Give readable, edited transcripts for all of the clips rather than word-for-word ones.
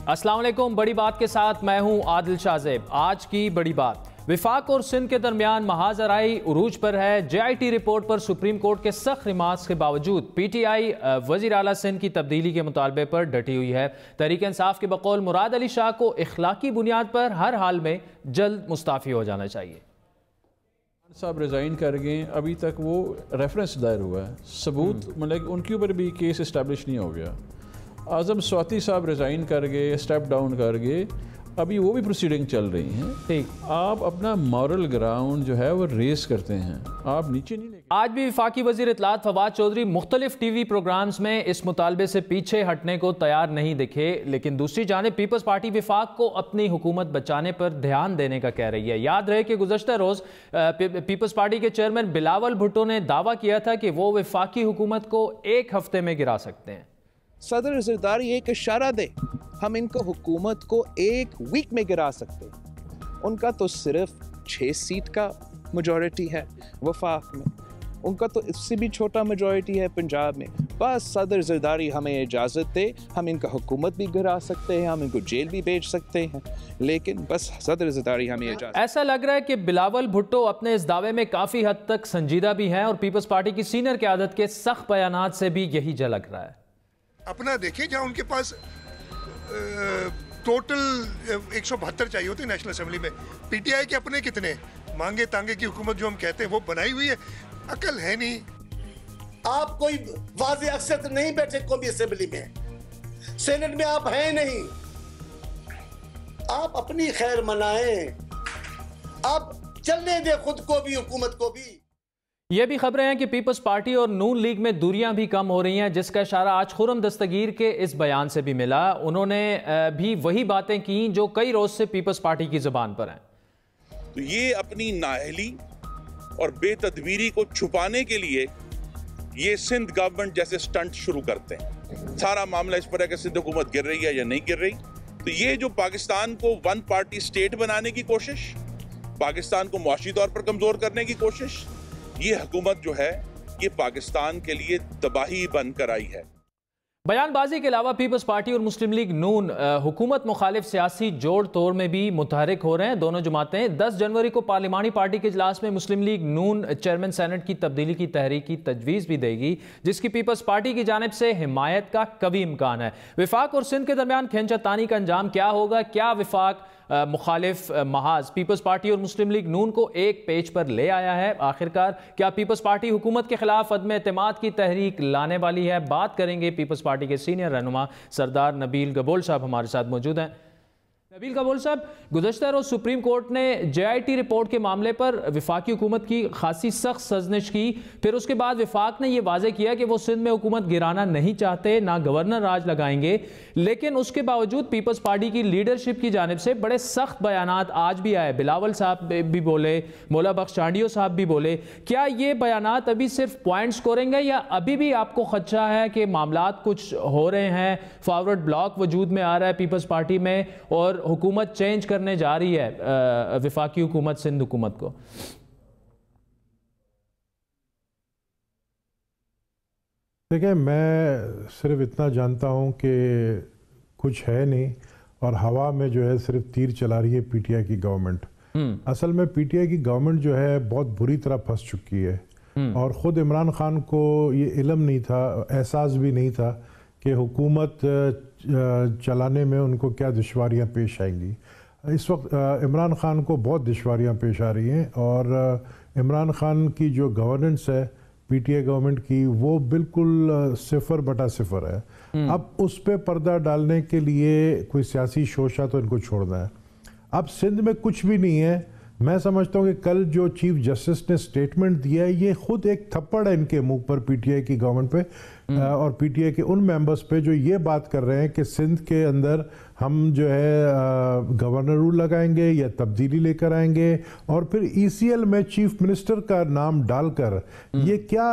अस्सलाम वालेकुम। बड़ी बात के साथ मैं हूं आदिल शाहजेब। आज की बड़ी बात, विफाक और सिंध के दरमियान महाजराई उरूज पर है। JIT रिपोर्ट पर सुप्रीम कोर्ट के सख्त रिमार्क्स के बावजूद PTI वजीर आला सिंध की तब्दीली के मुतालबे पर डटी हुई है। तहरीक इंसाफ के बकौल मुराद अली शाह को इखलाकी बुनियाद पर हर हाल में जल्द मुस्ताफ़ी हो जाना चाहिए। साहब रिज़ाइन कर गए, अभी तक वो रेफरेंस दायर हुआ है, सबूत मतलब उनके ऊपर भी केस इस्टेब्लिश नहीं हो गया। आज़म स्वाति साहब रिज़ाइन कर गए, स्टेप डाउन कर गए, अभी वो भी प्रोसीडिंग चल रही हैं। ठीक, आप अपना मॉरल ग्राउंड जो है वो रेस करते हैं, आप नीचे नहीं लेके। आज भी वफाकी वज़ीर इत्तलात फवाद चौधरी मुख्तलिफ TV प्रोग्राम्स में इस मुतालबे से पीछे हटने को तैयार नहीं दिखे, लेकिन दूसरी जानिब पीपल्स पार्टी विफाक को अपनी हुकूमत बचाने पर ध्यान देने का कह रही है। याद रहे कि गुज़श्ता रोज़ पीपल्स पार्टी के चेयरमैन बिलावल भुट्टो ने दावा किया था कि वो वफाकी हुकूमत को एक हफ्ते में गिरा सकते हैं। सदर ज़रदारी एक इशारा दे, हम इनको हुकूमत को एक वीक में गिरा सकते हैं। उनका तो सिर्फ 6 सीट का मेजॉरिटी है वफाक में, उनका तो इससे भी छोटा मेजॉरिटी है पंजाब में। बस सदर ज़रदारी हमें इजाज़त दे, हम इनका हुकूमत भी गिरा सकते हैं, हम इनको जेल भी भेज सकते हैं, लेकिन बस सदर ज़रदारी हमें इजाज़त। ऐसा लग रहा है कि बिलावल भुट्टो अपने इस दावे में काफ़ी हद तक संजीदा भी हैं और पीपल्स पार्टी की सीनियर क़यादत के सख्त बयानात से भी यही झलक रहा है। अपना देखिए, जहाँ उनके पास टोटल 172 चाहिए होते नेशनल असेंबली में, PTI के अपने कितने, मांगे तांगे की हुकूमत जो हम कहते हैं वो बनाई हुई है, अकल है नहीं। आप कोई वाज़े अक्सर नहीं बैठे कौमी असेंबली में, सेनेट में आप हैं नहीं, आप अपनी खैर मनाएं, आप चलने दें खुद को भी हुकूमत को भी। ये भी खबरें हैं कि पीपल्स पार्टी और नून लीग में दूरियां भी कम हो रही हैं, जिसका इशारा आज खुर्रम दस्तगीर के इस बयान से भी मिला। उन्होंने भी वही बातें की जो कई रोज से पीपल्स पार्टी की जुबान पर हैं। तो ये अपनी नाअहली और बेतदबीरी को छुपाने के लिए ये सिंध गवर्नमेंट जैसे स्टंट शुरू करते हैं। सारा मामला इस पर है कि सिंध हुकूमत गिर रही है या नहीं गिर रही। तो ये जो पाकिस्तान को वन पार्टी स्टेट बनाने की कोशिश, पाकिस्तान को मुआशी तौर पर कमजोर करने की कोशिश, ये हुकूमत जो है ये पाकिस्तान के लिए तबाही बनकर आई है। बयानबाजी के अलावा पीपल्स पार्टी और मुस्लिम लीग नून हुकूमत मुखालिफ सियासी जोड़ तोड़ में भी मुतहरिक हो रहे हैं। दोनों जमातें 10 जनवरी को पार्लिमानी पार्टी के इजलास में मुस्लिम लीग नून चेयरमैन सेनेट की तब्दीली की तहरीक की तजवीज़ भी देगी, जिसकी पीपल्स पार्टी की जानिब से हिमायत का कवी इम्कान है। विफाक और सिंध के दरमियान खींचातानी का अंजाम क्या होगा? क्या विफाक मुखालिफ महाज पीपल्स पार्टी और मुस्लिम लीग नून को एक पेज पर ले आया है? आखिरकार क्या पीपल्स पार्टी हुकूमत के खिलाफ अदम एतमाद की तहरीक लाने वाली है? बात करेंगे। पीपल्स पार्टी के सीनियर रहनुमा सरदार नबील गबोल साहब हमारे साथ मौजूद हैं। नबील गबोल साहब, गुज़श्ता रोज़ सुप्रीम कोर्ट ने JIT रिपोर्ट के मामले पर विफाकी हुकूमत की खासी सख्त सजनिश की, फिर उसके बाद विफाक ने यह वाज़े किया कि वो सिंध में हुकूमत गिराना नहीं चाहते, ना गवर्नर राज लगाएंगे, लेकिन उसके बावजूद पीपल्स पार्टी की लीडरशिप की जानिब से बड़े सख्त बयानात आज भी आए। बिलावल साहब भी बोले, मौला बख्श चांडियो साहब भी बोले। क्या ये बयानात अभी सिर्फ पॉइंट स्कोरिंग है या अभी भी आपको खदशा है कि मामलात कुछ हो रहे हैं, फॉरवर्ड ब्लॉक वजूद में आ रहा है पीपल्स पार्टी में और हुकूमत चेंज करने जा रही है विफाकी हुकूमत सिंध हुकूमत को? देखिए, मैं सिर्फ इतना जानता हूं कि कुछ है नहीं और हवा में जो है सिर्फ तीर चला रही है PTI की गवर्नमेंट। असल में PTI की गवर्नमेंट जो है बहुत बुरी तरह फंस चुकी है और ख़ुद इमरान खान को ये इल्म नहीं था, एहसास भी नहीं था कि हुकूमत चलाने में उनको क्या दुश्वारियां पेश आएंगी। इस वक्त इमरान खान को बहुत दुश्वारियां पेश आ रही हैं और इमरान खान की जो गवर्नेंस है PTI गवर्नमेंट की वो बिल्कुल 0/0 है। अब उस पर पर्दा डालने के लिए कोई सियासी शोशा तो इनको छोड़ना है। अब सिंध में कुछ भी नहीं है। मैं समझता हूँ कि कल जो चीफ जस्टिस ने स्टेटमेंट दिया है ये खुद एक थप्पड़ है इनके मुंह पर, PTI की गवर्नमेंट पे और PTI के उन मेंबर्स पे जो ये बात कर रहे हैं कि सिंध के अंदर हम जो है गवर्नर रूल लगाएंगे या तब्दीली लेकर आएंगे और फिर ECL में चीफ मिनिस्टर का नाम डालकर ये क्या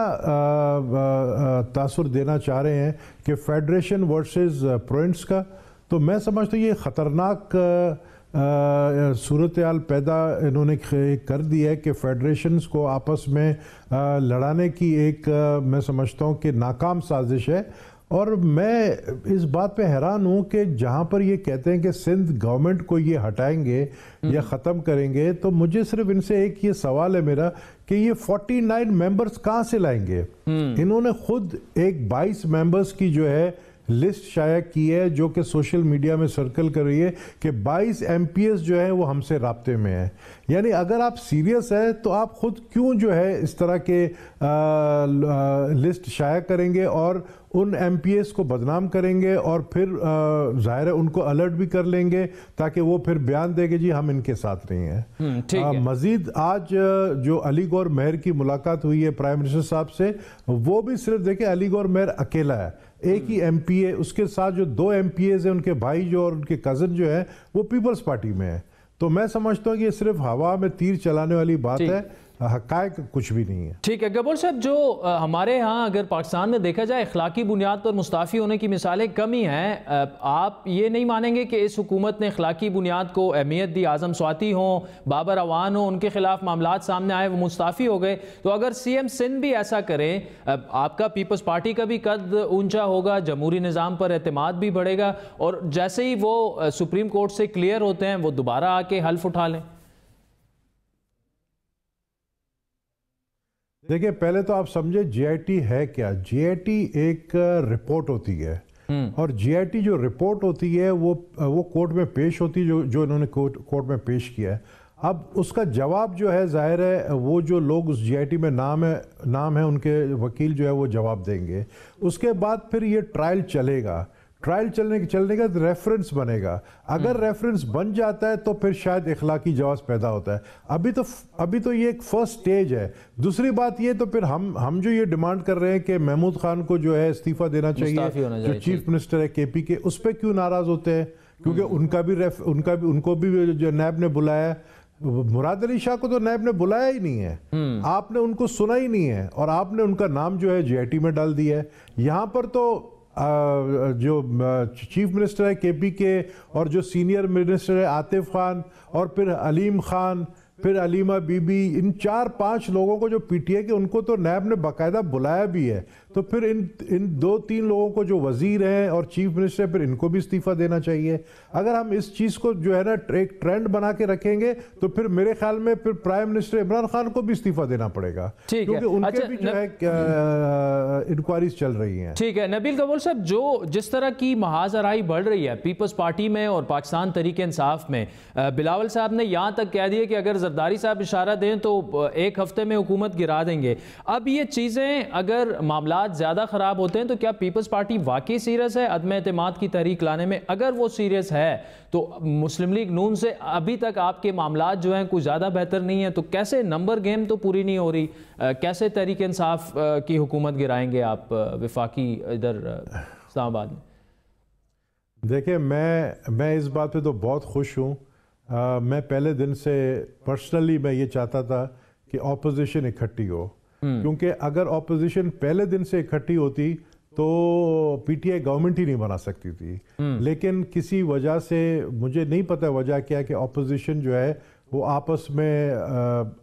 तासुर देना चाह रहे हैं कि फेडरेशन वर्सेस प्रोविंस का। तो मैं समझता हूँ ये ख़तरनाक सूरत हाल पैदा इन्होंने कर दी है कि फेडरेशंस को आपस में लड़ाने की एक मैं समझता हूँ कि नाकाम साजिश है और मैं इस बात पे हैरान हूं कि जहां पर ये कहते हैं कि सिंध गवर्नमेंट को ये हटाएंगे या ख़त्म करेंगे, तो मुझे सिर्फ इनसे एक ये सवाल है मेरा कि ये 49 मेंबर्स कहां से लाएंगे? इन्होंने खुद एक 22 मेंबर्स की जो है लिस्ट शाया की है, जो कि सोशल मीडिया में सर्कल कर रही है कि 22 MPs जो है वो हमसे राब्ते में है। यानी अगर आप सीरियस है तो आप खुद क्यों जो है इस तरह के लिस्ट शाया करेंगे और उन MPs को बदनाम करेंगे और फिर जाहिर है उनको अलर्ट भी कर लेंगे ताकि वो फिर बयान देंगे जी हम इनके साथ नहीं हैं। मजीद आज जो अली गौर मेहर की मुलाकात हुई है प्राइम मिनिस्टर साहब से, वो भी सिर्फ देखिए अली गौर मेहर अकेला है, एक ही MP है, उसके साथ जो 2 MPs हैं उनके भाई जो और उनके कज़न जो है वो पीपल्स पार्टी में है। तो मैं समझता हूँ कि ये सिर्फ हवा में तीर चलाने वाली बात है, हक़ाइक़ कुछ भी नहीं है। ठीक है गब्बर साहब, जो हमारे यहाँ अगर पाकिस्तान में देखा जाए अखलाकी बुनियाद पर मुस्ताफ़ी होने की मिसालें कमी हैं, आप ये नहीं मानेंगे कि इस हुकूमत ने अखलाकी बुनियाद को अहमियत दी? आज़म स्वाति हों, बाबर अवान हो, उनके खिलाफ मामलात सामने आए, वो मुस्ताफ़ी हो गए। तो अगर CM सिंध भी ऐसा करें, आपका पीपल्स पार्टी का भी कद ऊंचा होगा, जमहूरी निज़ाम पर एतमाद भी बढ़ेगा, और जैसे ही वो सुप्रीम कोर्ट से क्लियर होते हैं वो दोबारा आके हल्फ उठा लें। देखिए पहले तो आप समझे GIT है क्या। GIT एक रिपोर्ट होती है और GIT जो रिपोर्ट होती है वो कोर्ट में पेश होती है, जो इन्होंने कोर्ट में पेश किया है। अब उसका जवाब जो है जाहिर है वो जो लोग उस GIT में नाम है उनके वकील जो है वो जवाब देंगे। उसके बाद फिर ये ट्रायल चलेगा, ट्रायल चलने का रेफरेंस बनेगा। अगर रेफरेंस बन जाता है तो फिर शायद इखलाकी जवाब पैदा होता है। अभी तो ये एक फर्स्ट स्टेज है। दूसरी बात ये तो फिर हम जो ये डिमांड कर रहे हैं कि महमूद खान को जो है इस्तीफा देना चाहिए, जो चीफ मिनिस्टर है KP के, उस पर क्यों नाराज होते हैं? क्योंकि उनको भी जो नैब ने बुलाया, मुराद अली शाह को तो नैब ने बुलाया ही नहीं है, आपने उनको सुना ही नहीं है और आपने उनका नाम जो है GIT में डाल दिया है। यहाँ पर तो जो चीफ मिनिस्टर है KP के और जो सीनियर मिनिस्टर है आतिफ खान और फिर अलीम खान, फिर अलीमा बीबी, इन 4-5 लोगों को जो PTI के उनको तो नैब ने बाकायदा बुलाया भी है। तो फिर इन 2-3 लोगों को जो वजीर हैं और चीफ मिनिस्टर, फिर इनको भी इस्तीफा देना चाहिए। अगर हम इस चीज़ को जो है ना एक ट्रेंड बना के रखेंगे तो फिर मेरे ख्याल में फिर प्राइम मिनिस्टर इमरान खान को भी इस्तीफा देना पड़ेगा, क्योंकि उनके भी जो है इंक्वायरीज चल रही हैं। ठीक है नबील कबूल साहब, जो जिस तरह की महाजराई बढ़ रही है पीपल्स पार्टी में और पाकिस्तान तहरीक इंसाफ में, बिलावल साहब ने यहाँ तक कह दिया कि अगर जरदारी साहब इशारा दें तो 1 हफ्ते में हुकूमत गिरा देंगे। अब ये चीज़ें अगर मामला ज़्यादा ख़राब होते हैं तो क्या पीपल्स पार्टी वाकई सीरियस है अदम एतमाद की तहरीक लाने में? अगर वो सीरियस है तो मुस्लिम लीग नून से अभी तक आपके मामलात जो हैं कुछ ज़्यादा बेहतर नहीं है, तो कैसे नंबर गेम तो पूरी नहीं हो रही, कैसे तहरीक इंसाफ की हुकूमत गिराएंगे आप वफाकी इधर इस्लामाबाद में? देखिए मैं इस बात पे तो बहुत खुश हूँ। मैं पहले दिन से पर्सनली मैं ये चाहता था कि ऑपोजिशन इकट्ठी हो, क्योंकि अगर ऑपोजिशन पहले दिन से इकट्ठी होती तो PTI गवर्नमेंट ही नहीं बना सकती थी। लेकिन किसी वजह से, मुझे नहीं पता वजह क्या, कि ऑपोजिशन जो है वो आपस में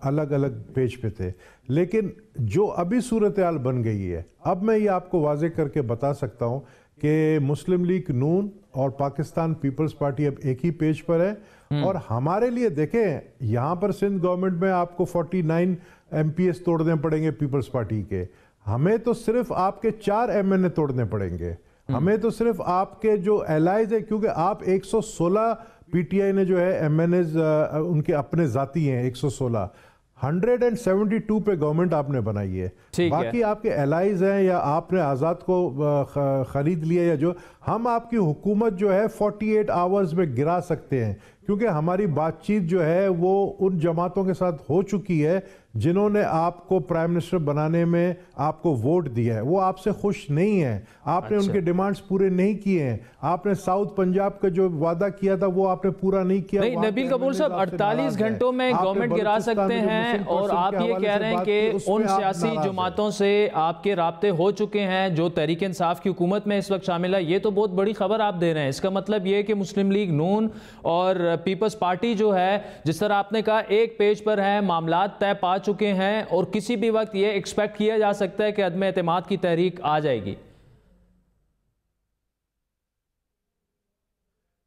अलग अलग पेज पे थे। लेकिन जो अभी सूरत हाल बन गई है, अब मैं ये आपको वाजे करके बता सकता हूँ कि मुस्लिम लीग नून और पाकिस्तान पीपल्स पार्टी अब एक ही पेज पर है। और हमारे लिए देखें, यहाँ पर सिंध गवर्नमेंट में आपको 49 MPs तोड़ने पड़ेंगे पीपल्स पार्टी के, हमें तो सिर्फ आपके 4 MNA तोड़ने पड़ेंगे। हमें तो सिर्फ आपके जो एलाइज है, क्योंकि आप 116 PTI ने जो है MNAs उनके अपने जाती हैं 116, 172 पे गवर्नमेंट आपने बनाई है। बाकी आपके एलाइज हैं या आपने आज़ाद को खरीद लिया, या जो हम आपकी हुकूमत जो है 48 आवर्स में गिरा सकते हैं, क्योंकि हमारी बातचीत जो है वो उन जमातों के साथ हो चुकी है जिन्होंने आपको प्राइम मिनिस्टर बनाने में आपको वोट दिया है। वो आपसे खुश नहीं है, आपने उनके डिमांड्स पूरे नहीं किए हैं, आपने साउथ पंजाब का जो वादा किया था वो आपने पूरा नहीं किया। नहीं नबील कपूर साहब, 48 घंटों में गवर्नमेंट गिरा सकते हैं और आप ये कह रहे हैं कि उन सियासी जमातों से आपके राब्ते हो चुके हैं जो तहरीक इंसाफ की हुकूमत में इस वक्त शामिल है। ये तो बहुत बड़ी खबर आप दे रहे हैं। इसका मतलब ये है कि मुस्लिम लीग नून और पीपल्स पार्टी जो है, जिस तरह आपने कहा, एक पेज पर है, मामलात तय पा चुके हैं और किसी भी वक्त ये एक्सपेक्ट किया जा सकता है कि अदम एतमाद की तहरीक आ जाएगी।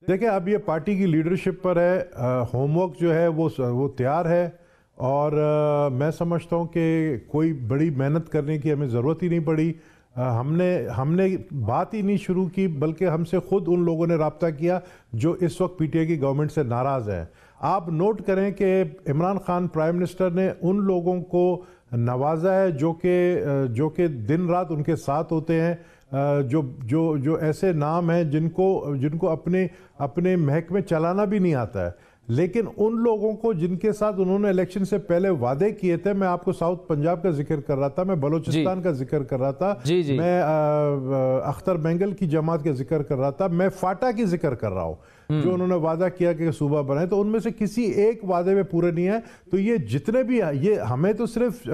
देखिए, अब ये पार्टी की लीडरशिप पर है। होमवर्क जो है वो तैयार है और मैं समझता हूँ कि कोई बड़ी मेहनत करने की हमें ज़रूरत ही नहीं पड़ी। हमने बात ही नहीं शुरू की, बल्कि हमसे खुद उन लोगों ने रब्ता किया जो इस वक्त पीटीआई की गवर्नमेंट से नाराज़ हैं। आप नोट करें कि इमरान खान प्राइम मिनिस्टर ने उन लोगों को नवाजा है जो कि दिन रात उनके साथ होते हैं, जो ऐसे नाम हैं जिनको अपने महकमे चलाना भी नहीं आता है, लेकिन उन लोगों को जिनके साथ उन्होंने इलेक्शन से पहले वादे किए थे। मैं आपको साउथ पंजाब का जिक्र कर रहा था, मैं बलूचिस्तान का जिक्र कर रहा था, मैं अख्तर बेंगल की जमात का जिक्र कर रहा था, मैं फाटा की जिक्र कर रहा हूँ जो उन्होंने वादा किया कि सूबा बनाए, तो उनमें से किसी एक वादे में पूरे नहीं है। तो ये जितने भी ये हमें तो सिर्फ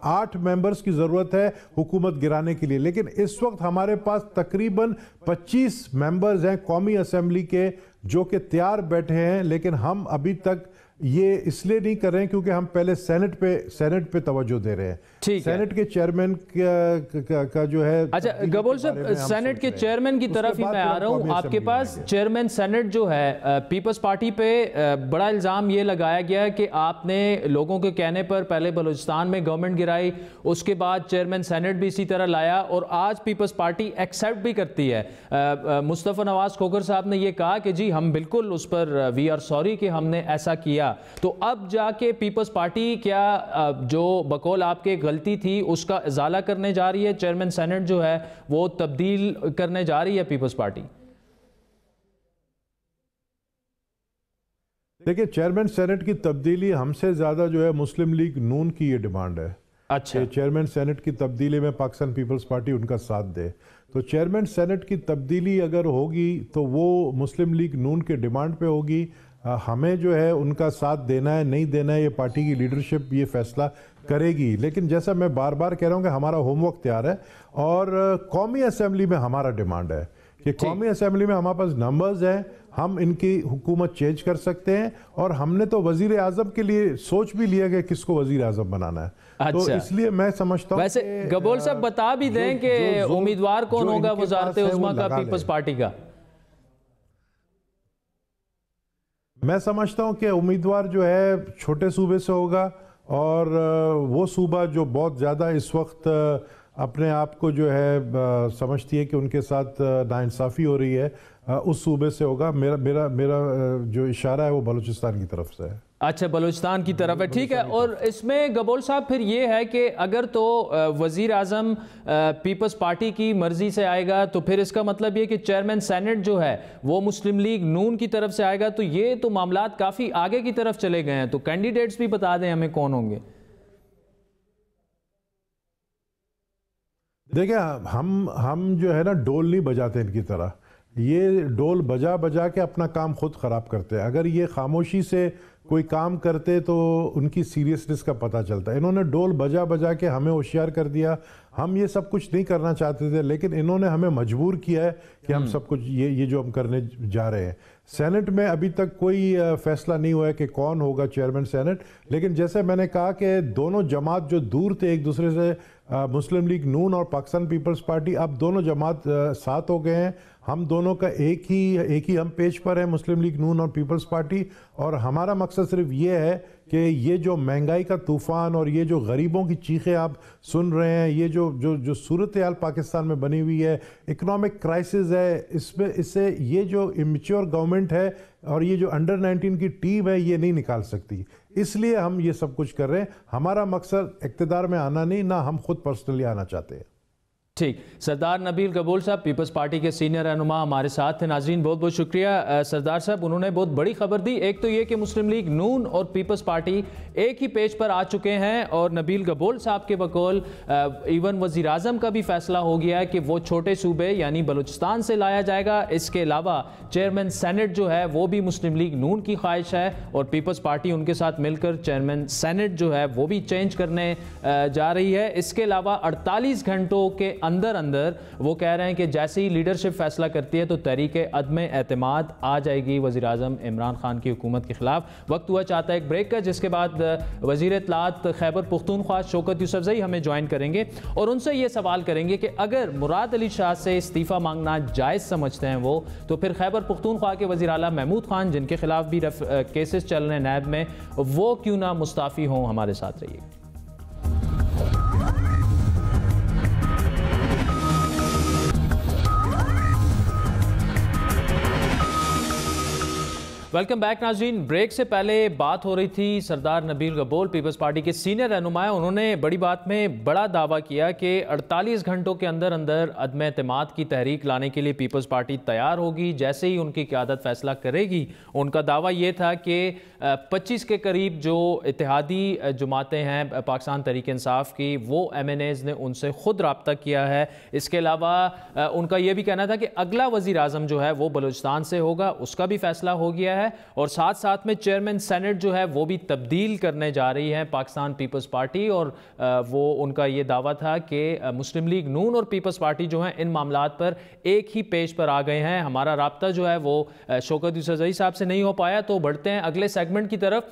8 मेंबर्स की जरूरत है हुकूमत गिराने के लिए, लेकिन इस वक्त हमारे पास तकरीबन 25 मेंबर्स हैं कौमी असेंबली के जो कि तैयार बैठे हैं, लेकिन हम अभी तक ये इसलिए नहीं कर रहे हैं क्योंकि हम पहले सेनेट पे तवज्जो दे रहे हैं। सेनेट के चेयरमैन का जो है। अच्छा गबोल साहब, सेनेट के चेयरमैन की तरफ ही मैं आ रहा हूँ। आपके पास चेयरमैन सेनेट जो है, पीपल्स पार्टी पे बड़ा इल्ज़ाम ये लगाया गया है कि आपने लोगों के कहने पर पहले बलूचिस्तान में गवर्नमेंट गिराई, उसके बाद चेयरमैन सेनेट भी इसी तरह लाया और आज पीपल्स पार्टी एक्सेप्ट भी करती है। मुस्तफ़ा नवाज खोखर साहब ने ये कहा कि जी हम बिल्कुल उस पर वी आर सॉरी कि हमने ऐसा किया। तो अब जाके पीपल्स पार्टी क्या जो बकौल आपके गलती थी उसका इजाला करने जा रही है? चेयरमैन सेनेट जो है वो तब्दील करने जा रही है पीपल्स पार्टी? देखिए, चेयरमैन सेनेट की तब्दीली हमसे ज्यादा जो है मुस्लिम लीग नून की ये डिमांड है। अच्छा, चेयरमैन सेनेट की तब्दीली में पाकिस्तान पीपल्स पार्टी उनका साथ दे। तो चेयरमैन सेनेट की तब्दीली अगर होगी तो वो मुस्लिम लीग नून के डिमांड पे होगी। हमें जो है उनका साथ देना है नहीं देना है, ये पार्टी की लीडरशिप ये फैसला करेगी। लेकिन जैसा मैं बार बार कह रहा हूँ कि हमारा होमवर्क तैयार है और कौमी असेंबली में हमारा डिमांड है कि कौमी असेंबली में हमारे पास नंबर्स हैं, हम इनकी हुकूमत चेंज कर सकते हैं और हमने तो वजीर आजम के लिए सोच भी लिया कि किसको वजीर आजम बनाना है। अच्छा। तो इसलिए मैं समझता हूँ वैसे गबोल साहब बता भी दें कि उम्मीदवार कौन होगा वज़ारत उज़्मा का पीपल्स पार्टी का? मैं समझता हूं कि उम्मीदवार जो है छोटे सूबे से होगा और वो सूबा जो बहुत ज़्यादा इस वक्त अपने आप को जो है समझती है कि उनके साथ नाइंसाफ़ी हो रही है, उस सूबे से होगा। मेरा जो इशारा है वो बलूचिस्तान की तरफ से है। अच्छा, बलूचिस्तान की तरफ है, ठीक है। और इसमें गबोल साहब फिर ये है कि अगर तो वज़ीर आज़म पीपल्स पार्टी की मर्जी से आएगा तो फिर इसका मतलब ये कि चेयरमैन सेनेट जो है वो मुस्लिम लीग नून की तरफ से आएगा, तो ये तो मामलात काफ़ी आगे की तरफ चले गए हैं। तो कैंडिडेट्स भी बता दें हमें कौन होंगे। देखिए, हम जो है ना डोल नहीं बजाते इनकी तरह, ये डोल बजा बजा के अपना काम खुद ख़राब करते हैं। अगर ये खामोशी से कोई काम करते तो उनकी सीरियसनेस का पता चलता है। इन्होंने डोल बजा बजा के हमें होशियार कर दिया। हम ये सब कुछ नहीं करना चाहते थे, लेकिन इन्होंने हमें मजबूर किया है कि हम सब कुछ ये जो हम करने जा रहे हैं। सेनेट में अभी तक कोई फैसला नहीं हुआ है कि कौन होगा चेयरमैन सेनेट, लेकिन जैसे मैंने कहा कि दोनों जमात जो दूर थे एक दूसरे से, मुस्लिम लीग नून और पाकिस्तान पीपल्स पार्टी, अब दोनों जमात साथ हो गए हैं। हम दोनों का एक ही हम पेज पर है, मुस्लिम लीग नून और पीपल्स पार्टी। और हमारा मकसद सिर्फ ये है कि ये जो महंगाई का तूफ़ान और ये जो गरीबों की चीखें आप सुन रहे हैं, ये जो सूरत हाल पाकिस्तान में बनी हुई है, इकोनॉमिक क्राइसिस है, इससे ये जो इमेच्योर गवर्नमेंट है और ये जो अंडर 19 की टीम है ये नहीं निकाल सकती। इसलिए हम ये सब कुछ कर रहे हैं। हमारा मकसद इक़्तिदार में आना नहीं, ना हम खुद पर्सनली आना चाहते हैं। ठीक, सरदार नबील गबोल साहब पीपल्स पार्टी के सीनियर रहनुमा हमारे साथ थे। नाज़रीन बहुत बहुत शुक्रिया सरदार साहब, उन्होंने बहुत बड़ी खबर दी। एक तो ये कि मुस्लिम लीग नून और पीपल्स पार्टी एक ही पेज पर आ चुके हैं और नबील गबोल साहब के बकौल इवन वज़ीर आज़म का भी फैसला हो गया है कि वो छोटे सूबे यानी बलूचिस्तान से लाया जाएगा। इसके अलावा चेयरमैन सेनेट जो है वो भी मुस्लिम लीग नून की ख्वाहिश है और पीपल्स पार्टी उनके साथ मिलकर चेयरमैन सेनेट जो है वो भी चेंज करने जा रही है। इसके अलावा 48 घंटों के अंदर अंदर वो कह रहे हैं कि जैसे ही लीडरशिप फैसला करती है तो तहरीक अदम एतमाद आ जाएगी वज़ीर आज़म इमरान खान की हुकूमत के खिलाफ। वक्त हुआ चाहता है एक ब्रेक का, जिसके बाद वज़ीर इत्तलात खैबर पख्तूनख्वा शौकत यूसुफजई हमें ज्वाइन करेंगे और उनसे ये सवाल करेंगे कि अगर मुराद अली शाह से इस्तीफ़ा मांगना जायज़ समझते हैं वो, तो फिर खैबर पख्तूनख्वा के वज़ीर आला महमूद खान, जिनके खिलाफ भी केसेस चल रहे हैं नैब में, वो क्यों ना मुस्ताफ़ी हों। हमारे साथ रहिए। वेलकम बैक नाज़रीन। ब्रेक से पहले बात हो रही थी सरदार नबील गबोल पीपल्स पार्टी के सीनियर रहनुमा। उन्होंने बड़ी बात में बड़ा दावा किया कि 48 घंटों के अंदर अंदर अदम एतमाद की तहरीक लाने के लिए पीपल्स पार्टी तैयार होगी जैसे ही उनकी क़यादत फैसला करेगी। उनका दावा ये था कि 25 के करीब जो इत्तेहादी जमातें हैं पाकिस्तान तहरीक इंसाफ की, वो MNAs ने उनसे ख़ुद रब्ता किया है। इसके अलावा उनका यह भी कहना था कि अगला वज़ीर आज़म जो है वो बलूचिस्तान से होगा, उसका भी फैसला हो गया है। और साथ साथ में चेयरमैन सेनेट जो है वो भी तब्दील करने जा रही है पाकिस्तान पीपल्स पार्टी। और वो उनका ये दावा था कि मुस्लिम लीग नून और पीपल्स पार्टी जो है इन मामलात पर एक ही पेज पर आ गए हैं। हमारा राब्ता जो है वो शौकत यूसुफजई साहब से नहीं हो पाया, तो बढ़ते हैं अगले सेगमेंट की तरफ।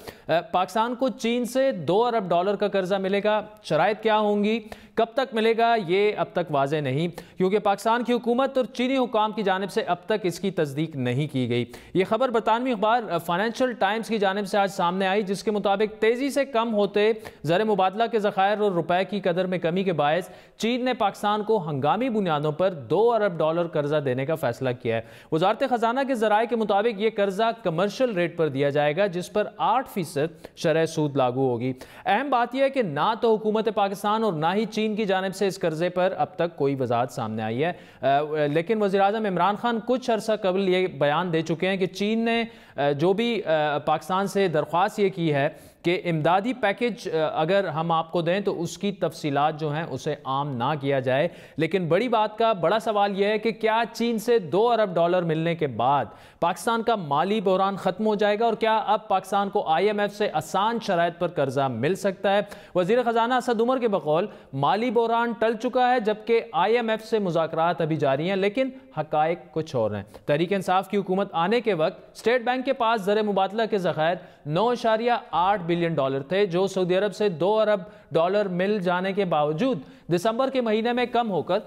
पाकिस्तान को चीन से $2 अरब का कर्जा मिलेगा, शराइत क्या होंगी, कब तक मिलेगा, ये अब तक वाज़े नहीं, क्योंकि पाकिस्तान की हुकूमत और चीनी हुकाम की जानिब से अब तक इसकी तस्दीक नहीं की गई। ये खबर बरतानवी अखबार फाइनेंशियल टाइम्स की जानिब से आज सामने आई, जिसके मुताबिक तेज़ी से कम होते ज़र मुबादला के ज़खायर और रुपए की कदर में कमी के बायस चीन ने पाकिस्तान को हंगामी बुनियादों पर $2 अरब कर्जा देने का फैसला किया है। वजारत खजाना के ज़राए के मुताबिक यह कर्जा कमर्शियल रेट पर दिया जाएगा, जिस पर 8% शरह सूद लागू होगी। अहम बात यह है कि ना तो हुकूमत पाकिस्तान और ना ही चीन की जानिब से इस कर्जे पर अब तक कोई वजाहत सामने आई है। लेकिन वज़ीर आज़म इमरान खान कुछ अरसा कबल ये बयान दे चुके हैं कि चीन ने जो भी पाकिस्तान से दरख्वास्त ये की है कि इमदादी पैकेज अगर हम आपको दें तो उसकी तफसीलात जो हैं उसे आम ना किया जाए। लेकिन बड़ी बात का बड़ा सवाल यह है कि क्या चीन से $2 अरब मिलने के बाद पाकिस्तान का माली बहरान ख़त्म हो जाएगा और क्या अब पाकिस्तान को IMF से आसान शराइत पर कर्जा मिल सकता है। वज़ीर ख़जाना असद उमर के बकौल माली बहरान टल चुका है, जबकि IMF से मुज़ाकरात अभी जारी हैं, लेकिन हक़ाइक़ कुछ और हैं। तहरीक इंसाफ की हुकूमत आने के वक्त स्टेट बैंक के पास ज़र मुबादला के ज़खायर $9.8 बिलियन थे, जो सऊदी अरब से $2 अरब मिल जाने के बावजूद दिसंबर के महीने में कम होकर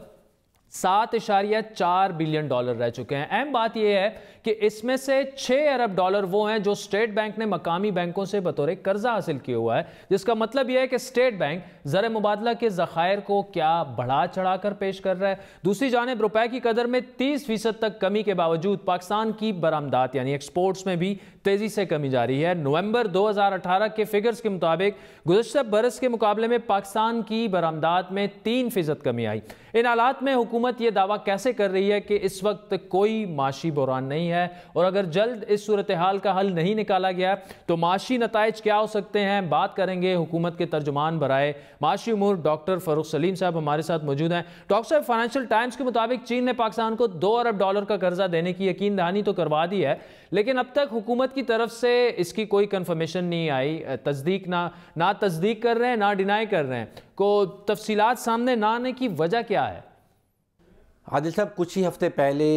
$7.4 बिलियन रह चुके हैं। अहम बात यह है कि इसमें से $6 अरब वो हैं जो स्टेट बैंक ने मकामी बैंकों से बतौर कर्जा हासिल किया हुआ है, जिसका मतलब यह है कि स्टेट बैंक ज़र मुबादला के ज़खायर को क्या बढ़ा चढ़ा कर पेश कर रहा है। दूसरी जानिब रुपए की कदर में 30% तक कमी के बावजूद पाकिस्तान की बरामदात यानी एक्सपोर्ट्स में भी तेजी से कमी जारी है। नवंबर 2018 के फिगर्स के मुताबिक गुज़श्ता बरस के मुकाबले में पाकिस्तान की बरामदात में 3% कमी आई। इन हालात में हुकूमत ये दावा कैसे कर रही है कि इस वक्त कोई माशी बहरान नहीं है, और अगर जल्द इस सूरत हाल का हल नहीं निकाला गया तो माशी नताइज क्या हो सकते हैं। बात करेंगे हुकूमत के तर्जुमान बराए माशी उमूर डॉक्टर फरूख सलीम साहब हमारे साथ मौजूद हैं। डॉक्टर साहब, फाइनेंशियल टाइम्स के मुताबिक चीन ने पाकिस्तान को $2 अरब का कर्जा देने की यकीन दहानी तो करवा दी है, लेकिन अब तक हुकूमत की तरफ से इसकी कोई कंफर्मेशन नहीं आई। तस्दीक ना तस्दीक कर रहे हैं ना डिनाई कर रहे हैं, को तफसीलात सामने ना आने की वजह क्या है? आदिल साहब, कुछ ही हफ्ते पहले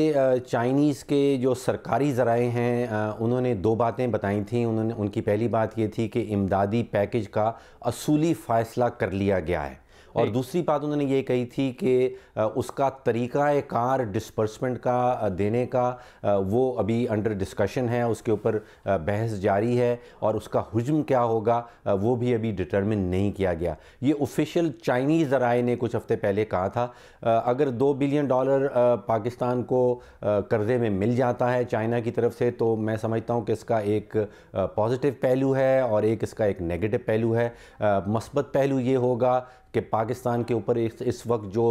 चाइनीज़ के जो सरकारी ज़राए हैं उन्होंने 2 बातें बताई थी। उनकी पहली बात ये थी कि इमदादी पैकेज का असूली फ़ैसला कर लिया गया है, और दूसरी बात उन्होंने ये कही थी कि उसका तरीक़ा-ए-कार डिस्पर्समेंट का देने का वो अभी अंडर डिस्कशन है, उसके ऊपर बहस जारी है, और उसका हुज्म क्या होगा वो भी अभी डिटरमिन नहीं किया गया। ये ऑफिशियल चाइनीज़ ज़राए ने कुछ हफ्ते पहले कहा था। अगर $2 बिलियन पाकिस्तान को कर्ज़े में मिल जाता है चाइना की तरफ से, तो मैं समझता हूँ कि इसका एक पॉजिटिव पहलू है और एक इसका एक नेगेटिव पहलू है। मस्बत पहलू ये होगा कि पाकिस्तान के ऊपर इस वक्त जो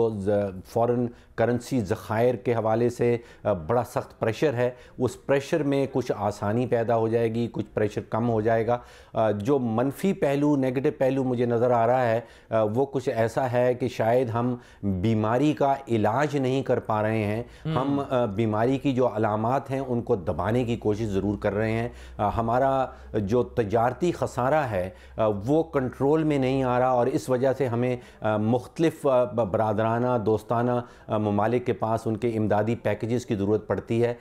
फ़ॉरेन करेंसी ज़खायर के हवाले से बड़ा सख्त प्रेशर है, उस प्रेशर में कुछ आसानी पैदा हो जाएगी, कुछ प्रेशर कम हो जाएगा। जो मनफी पहलू, नेगेटिव पहलू मुझे नज़र आ रहा है वो कुछ ऐसा है कि शायद हम बीमारी का इलाज नहीं कर पा रहे हैं। हम बीमारी की जो अलामात हैं उनको दबाने की कोशिश ज़रूर कर रहे हैं। हमारा जो तजारती ख़सारा है वो कंट्रोल में नहीं आ रहा, और इस वजह से हमें हमें मुख्तलिफ बरादराना दोस्ताना ममालिक के पास उनके इमदादी पैकेजेस की ज़रूरत पड़ती है।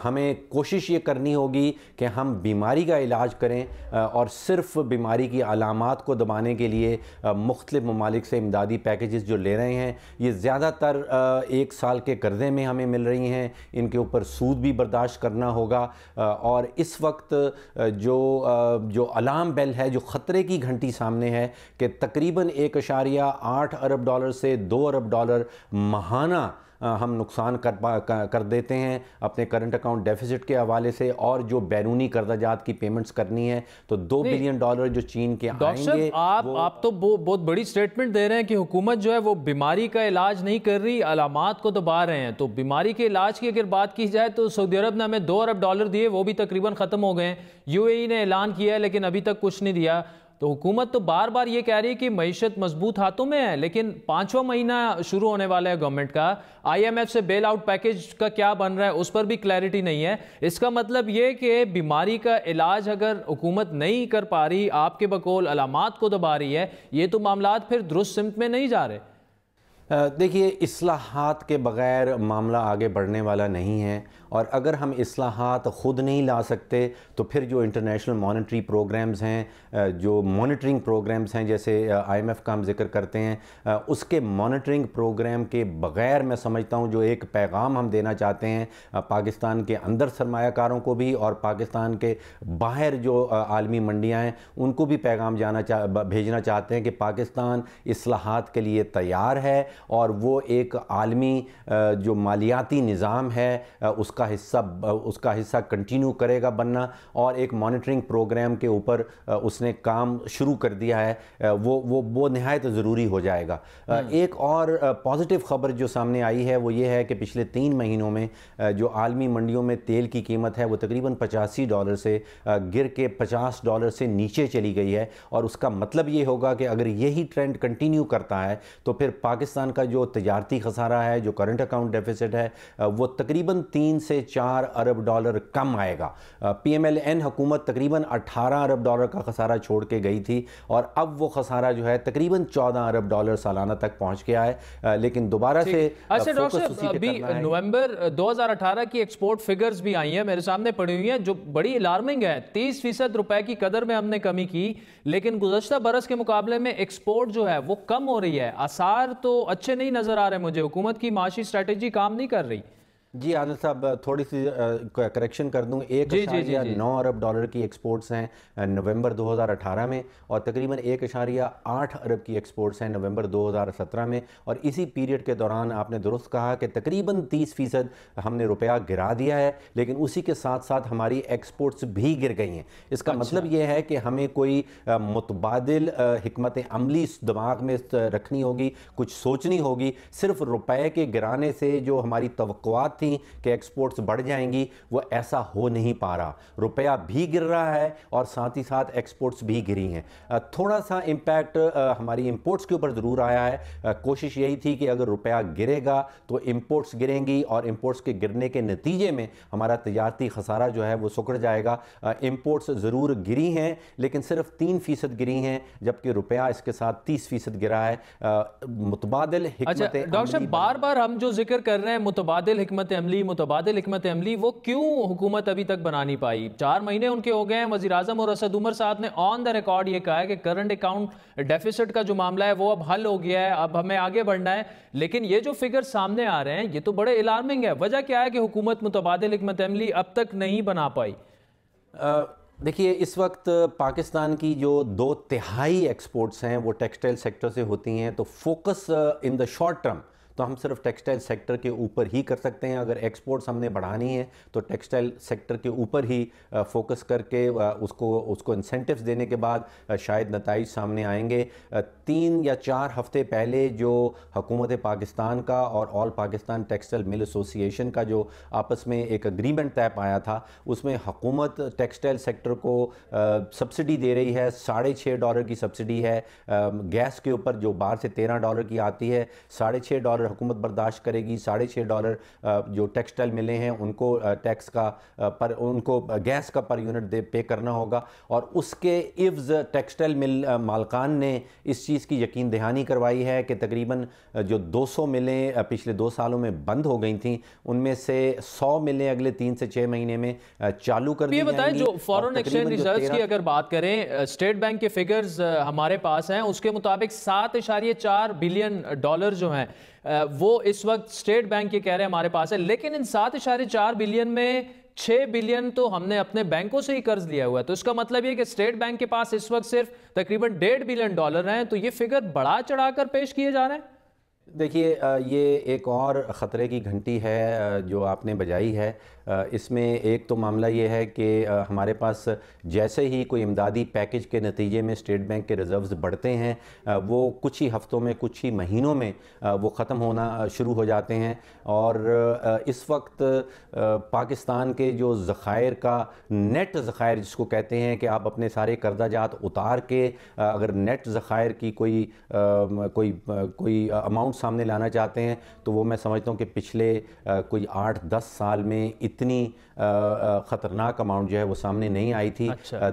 हमें कोशिश ये करनी होगी कि हम बीमारी का इलाज करें और सिर्फ बीमारी की अलामात को दबाने के लिए मुख्तलिफ ममालिक से इमदादी पैकेजेस जो ले रहे हैं, ये ज़्यादातर 1 साल के कर्ज़े में हमें मिल रही हैं। इनके ऊपर सूद भी बर्दाश्त करना होगा और इस वक्त जो अलार्म बेल है, जो ख़तरे की घंटी सामने है कि तकरीबन 1.8 अरब डॉलर से 2 अरब डॉलर माहाना हम नुकसान कर देते हैं अपने करंट अकाउंट डेफिसिट के हवाले से, और जो बैरूनी कर्जाजात की पेमेंट्स करनी है तो $2 बिलियन जो चीन के आएंगे। आप तो बहुत बड़ी स्टेटमेंट दे रहे हैं कि हुकूमत जो है वो बीमारी का इलाज नहीं कर रही, अलामात को दबा रहे हैं। तो बीमारी के इलाज की अगर बात की जाए तो सऊदी अरब ने हमें $2 अरब दिए, वो भी तकरीबन ख़त्म हो गए हैं। UAE ने ऐलान किया है लेकिन अभी तक कुछ नहीं दिया। तो हुकूमत तो बार बार ये कह रही है कि मईशत मजबूत हाथों में है, लेकिन 5वां महीना शुरू होने वाला है गवर्नमेंट का। IMF से बेल आउट पैकेज का क्या बन रहा है उस पर भी क्लैरिटी नहीं है। इसका मतलब ये कि बीमारी का इलाज अगर हुकूमत नहीं कर पा रही, आपके बकौल अलामात को दबा रही है, ये तो मामलात फिर दुरुस्त सिमत में नहीं जा रहे। देखिए, इस्लाहात के बग़ैर मामला आगे बढ़ने वाला नहीं है, और अगर हम इस्लाहात ख़ुद नहीं ला सकते तो फिर जो इंटरनेशनल मॉनेटरी प्रोग्राम्स हैं, जो मॉनिटरिंग प्रोग्राम्स हैं, जैसे IMF का हम जिक्र करते हैं, उसके मॉनिटरिंग प्रोग्राम के बग़ैर मैं समझता हूँ जो एक पैगाम हम देना चाहते हैं पाकिस्तान के अंदर सरमायाकारों को भी और पाकिस्तान के बाहर जो आलमी मंडियाँ हैं उनको भी पैगाम भेजना चाहते हैं कि पाकिस्तान इस्लाहात के लिए तैयार है और वो एक आलमी जो मालियाती निज़ाम है उसका हिस्सा कंटिन्यू करेगा बनना, और एक मॉनिटरिंग प्रोग्राम के ऊपर उसने काम शुरू कर दिया है। वो निहायत ज़रूरी हो जाएगा। एक और पॉजिटिव ख़बर जो सामने आई है वो ये है कि पिछले 3 महीनों में जो आलमी मंडियों में तेल की कीमत है वो तकरीबन $85 से गिर के $50 से नीचे चली गई है, और उसका मतलब ये होगा कि अगर यही ट्रेंड कंटिन्यू करता है तो फिर पाकिस्तान का जो तजारती खसारा है, जो करंट अकाउंट डेफिसिट है, वो तकरीबन 3 से 4 अरब डॉलर कम आएगा। PMLN हुकूमत तकरीबन 18 अरब डॉलर का खसारा छोड़ के गई थी, और अब वो खसारा जो है तकरीबन 14 अरब डॉलर सालाना तक पहुंच गया है। लेकिन दोबारा से अच्छा डॉक्टर साहब, अभी नवंबर 2018 की एक्सपोर्ट फिगर्स भी आई हैं, मेरे सामने पड़ी हुई हैं, जो बड़ी अलार्मिंग है। 30% रुपए की कदर में हमने कमी की, लेकिन गुज़श्ता बरस के मुकाबले में एक्सपोर्ट जो है वो कम हो रही है। आसार तो अच्छे नहीं नजर आ रहे मुझे, हुकूमत की माशी स्ट्रेटेजी काम नहीं कर रही। जी आदिल साहब, थोड़ी सी करेक्शन कर दूं, 1.9 अरब डॉलर की एक्सपोर्ट्स हैं नवंबर 2018 में, और तकरीबन 1.8 अरब की एक्सपोर्ट्स हैं नवंबर 2017 में। और इसी पीरियड के दौरान आपने दुरुस्त कहा कि तकरीबन 30% हमने रुपया गिरा दिया है, लेकिन उसी के साथ साथ हमारी एक्सपोर्ट्स भी गिर गई हैं। इसका मतलब ये है कि हमें कोई मुतबादिल हिकमत अमली दिमाग में रखनी होगी, कुछ सोचनी होगी। सिर्फ रुपये के गिराने से जो हमारी तवक्कुआत कि एक्सपोर्ट्स बढ़ जाएंगी, वो ऐसा हो नहीं पा रहा। रुपया भी गिर रहा है और साथ ही साथ एक्सपोर्ट्स भी गिरी हैं। थोड़ा सा इम्पैक्ट हमारी इंपोर्ट्स के ऊपर ज़रूर आया है। कोशिश यही थी कि अगर रुपया गिरेगा तो इंपोर्ट्स गिरेंगी, और इंपोर्ट्स के गिरने के नतीजे में हमारा तजारती खसारा जो है वो सुकड़ जाएगा। इंपोर्ट्स ज़रूर गिरी हैं, लेकिन सिर्फ 3% गिरी हैं, जबकि रुपया इसके साथ 30% गिरा है। मुतबादिल हिकमत डॉक्टर साहब, बार बार हम जो जिक्र कर रहे हैं मुतबादिल हिकमत अमली, वो क्यों हुकूमत अभी तक बना नहीं पाई? 4 महीने उनके हो गए हैं। वज़ीर आज़म और असद उमर साहब ने ऑन द रिकॉर्ड ये कहा है कि करंट अकाउंट डेफिसिट का जो मामला है वो अब हल हो गया है, अब हमें आगे बढ़ना है। लेकिन ये जो फिगर सामने आ रहे हैं ये तो बड़े अलार्मिंग है। वजह क्या है कि हुकूमत मुतबादिल हिकमत अमली अब तक नहीं बना पाई? देखिए, इस वक्त पाकिस्तान की जो 2/3 एक्सपोर्ट्स हैं वो टेक्सटाइल सेक्टर से होती हैं, तो focus in the short term तो हम सिर्फ टेक्सटाइल सेक्टर के ऊपर ही कर सकते हैं। अगर एक्सपोर्ट्स हमने बढ़ानी है तो टेक्सटाइल सेक्टर के ऊपर ही फोकस करके उसको इंसेंटिव्स देने के बाद शायद नताइज सामने आएंगे। 3 या 4 हफ्ते पहले जो हुकूमत पाकिस्तान का और all Pakistan textile mill association का जो आपस में एक एग्रीमेंट तय पाया था, उसमें हुकूमत टेक्सटाइल सेक्टर को सब्सिडी दे रही है। $6.5 की सब्सिडी है गैस के ऊपर, जो बाहर से $13 की आती है, $6.5 हुकूमत बर्दाश्त करेगी, $6.5 जो टेक्सटाइल मिले हैं उनको टैक्स का उनको गैस का पर यूनिट पे करना होगा। और उसके इव्ज़ टेक्सटाइल मिल मालकान ने इस चीज़ की यकीन दहानी करवाई है कि तकरीबन जो 200 मिलें पिछले 2 सालों में बंद हो गई थी, उनमें से 100 मिलें अगले 3 से 6 महीने में चालू कर दी जाएंगी। ये बताएं, जो फॉरेन एक्सचेंज रिजर्व्स की अगर बात करें, स्टेट बैंक के फिगर्स हमारे पास हैं, उसके मुताबिक $7.4 बिलियन जो हैं वो इस वक्त स्टेट बैंक के कह रहे हैं हमारे पास है। लेकिन इन $7.4 बिलियन में 6 बिलियन तो हमने अपने बैंकों से ही कर्ज लिया हुआ है। तो इसका मतलब ये कि स्टेट बैंक के पास इस वक्त सिर्फ तकरीबन $1.5 बिलियन हैं। तो ये फिगर बढ़ा चढ़ाकर पेश किए जा रहे हैं। देखिए, ये एक और ख़तरे की घंटी है जो आपने बजाई है। इसमें एक तो मामला ये है कि हमारे पास जैसे ही कोई इमदादी पैकेज के नतीजे में स्टेट बैंक के रिज़र्व्स बढ़ते हैं, वो कुछ ही हफ्तों में, कुछ ही महीनों में वो ख़त्म होना शुरू हो जाते हैं। और इस वक्त पाकिस्तान के जो ज़ख़ायर का नेट ज़ख़ायर जिसको कहते हैं कि आप अपने सारे कर्जाजात उतार के अगर नेट ज़ख़ायर की कोई अमाउंट सामने लाना चाहते हैं, तो वो मैं समझता हूँ कि पिछले कोई 8-10 साल में इतनी ख़तरनाक अमाउंट जो है वो सामने नहीं आई थी।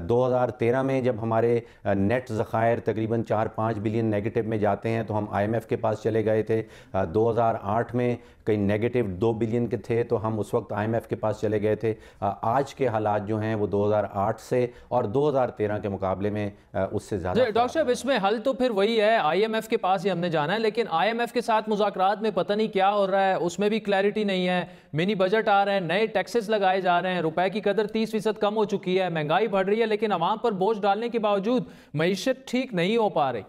2013 में जब हमारे नेट ज़ख़ायर तकरीबन 4-5 बिलियन नेगेटिव में जाते हैं तो हम IMF के पास चले गए थे। 2008 में कहीं नेगेटिव 2 बिलियन के थे तो हम उस वक्त IMF के पास चले गए थे। आज के हालात जो हैं वो 2008 से और 2013 के मुकाबले में उससे ज़्यादा। डॉक्टर साहब, इसमें हल तो फिर वही है, IMF के पास ही हमने जाना है। लेकिन IMF के साथ मुज़ाकरात में पता नहीं क्या हो रहा है, उसमें भी क्लैरिटी नहीं है। मिनी बजट आ रहे हैं, नए टैक्सेस लगाए जा रहे हैं, रुपए की कदर 30% कम हो चुकी है, महंगाई बढ़ रही है, लेकिन आवाम पर बोझ डालने के बावजूद मईशत ठीक नहीं हो पा रही।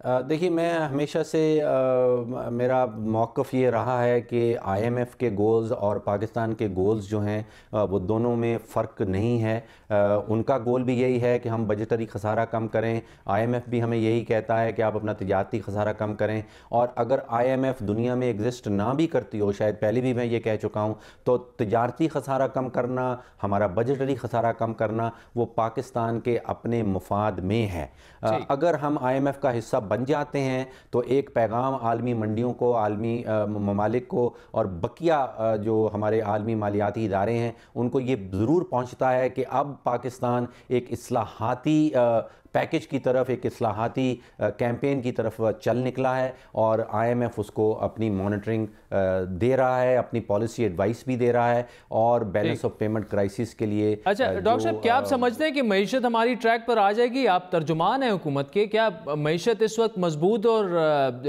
देखिए, मैं हमेशा से मेरा मौक़िफ़ ये रहा है कि IMF के गोल्स और पाकिस्तान के गोल्स जो हैं वो दोनों में फ़र्क नहीं है। उनका गोल भी यही है कि हम बजटरी खसारा कम करें। IMF भी हमें यही कहता है कि आप अपना तिजारती खसारा कम करें। और अगर IMF दुनिया में एग्जिस्ट ना भी करती हो, शायद पहले भी मैं ये कह चुका हूँ, तो तिजारती खसारा कम करना, हमारा बजटरी खसारा कम करना वो पाकिस्तान के अपने मुफाद में है। अगर हम IMF का हिस्सा बन जाते हैं तो एक पैगाम आलमी मंडियों को, आलमी ममालिक को और बकिया जो हमारे आलमी मालियाती इदारे हैं उनको ये ज़रूर पहुंचता है कि अब पाकिस्तान एक इस्लाहाती पैकेज की तरफ, एक इस्लाहाती कैंपेन की तरफ चल निकला है। और IMF उसको अपनी मॉनिटरिंग दे रहा है, अपनी पॉलिसी एडवाइस भी दे रहा है और बैलेंस ऑफ पेमेंट क्राइसिस के लिए। अच्छा डॉक्टर साहब, क्या आप समझते हैं कि मईशत हमारी ट्रैक पर आ जाएगी? आप तर्जुमान हैं हुकूमत के, क्या मईशत इस वक्त मजबूत और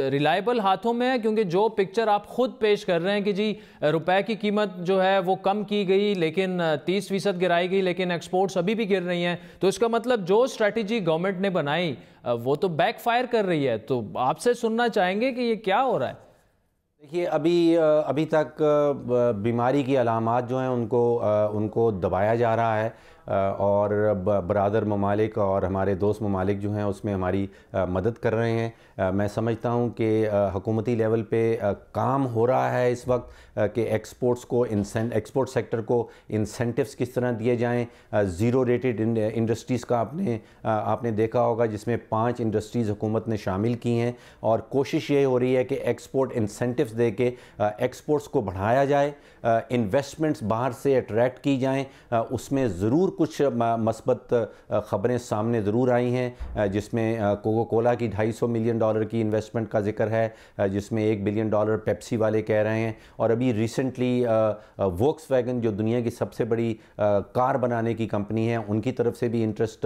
रिलायबल हाथों में है? क्योंकि जो पिक्चर आप खुद पेश कर रहे हैं कि जी रुपए की कीमत जो है वो कम की गई, लेकिन 30% गिराई गई, लेकिन एक्सपोर्ट्स अभी भी गिर रही हैं, तो इसका मतलब जो स्ट्रैटेजी गवर्नमेंट ने बनाई वो तो बैकफायर कर रही है। तो आपसे सुनना चाहेंगे कि ये क्या हो रहा है? देखिए, अभी तक बीमारी की अलामात जो हैं उनको दबाया जा रहा है और बरादर ममालिक और हमारे दोस्त ममालिक जो हैं उसमें हमारी मदद कर रहे हैं। मैं समझता हूँ कि हुकूमती लेवल पे काम हो रहा है इस वक्त कि एक्सपोर्ट सेक्टर को इंसेंटिव्स किस तरह दिए जाएं। ज़ीरो रेटेड इंडस्ट्रीज़ का आपने देखा होगा, जिसमें 5 इंडस्ट्रीज़ हुकूमत ने शामिल की हैं और कोशिश ये हो रही है कि एक्सपोर्ट इंसेंटिव्स दे के एक्सपोर्ट्स को बढ़ाया जाए, इन्वेस्टमेंट्स बाहर से अट्रैक्ट की जाएँ। उसमें ज़रूर कुछ मस्बत ख़बरें सामने ज़रूर आई हैं, जिसमें कोका कोला की $250 मिलियन की इन्वेस्टमेंट का जिक्र है, जिसमें $1 बिलियन पेप्सी वाले कह रहे हैं। और अभी रिसेंटली वोक्सवैगन जो दुनिया की सबसे बड़ी कार बनाने की कंपनी है, उनकी तरफ से भी इंटरेस्ट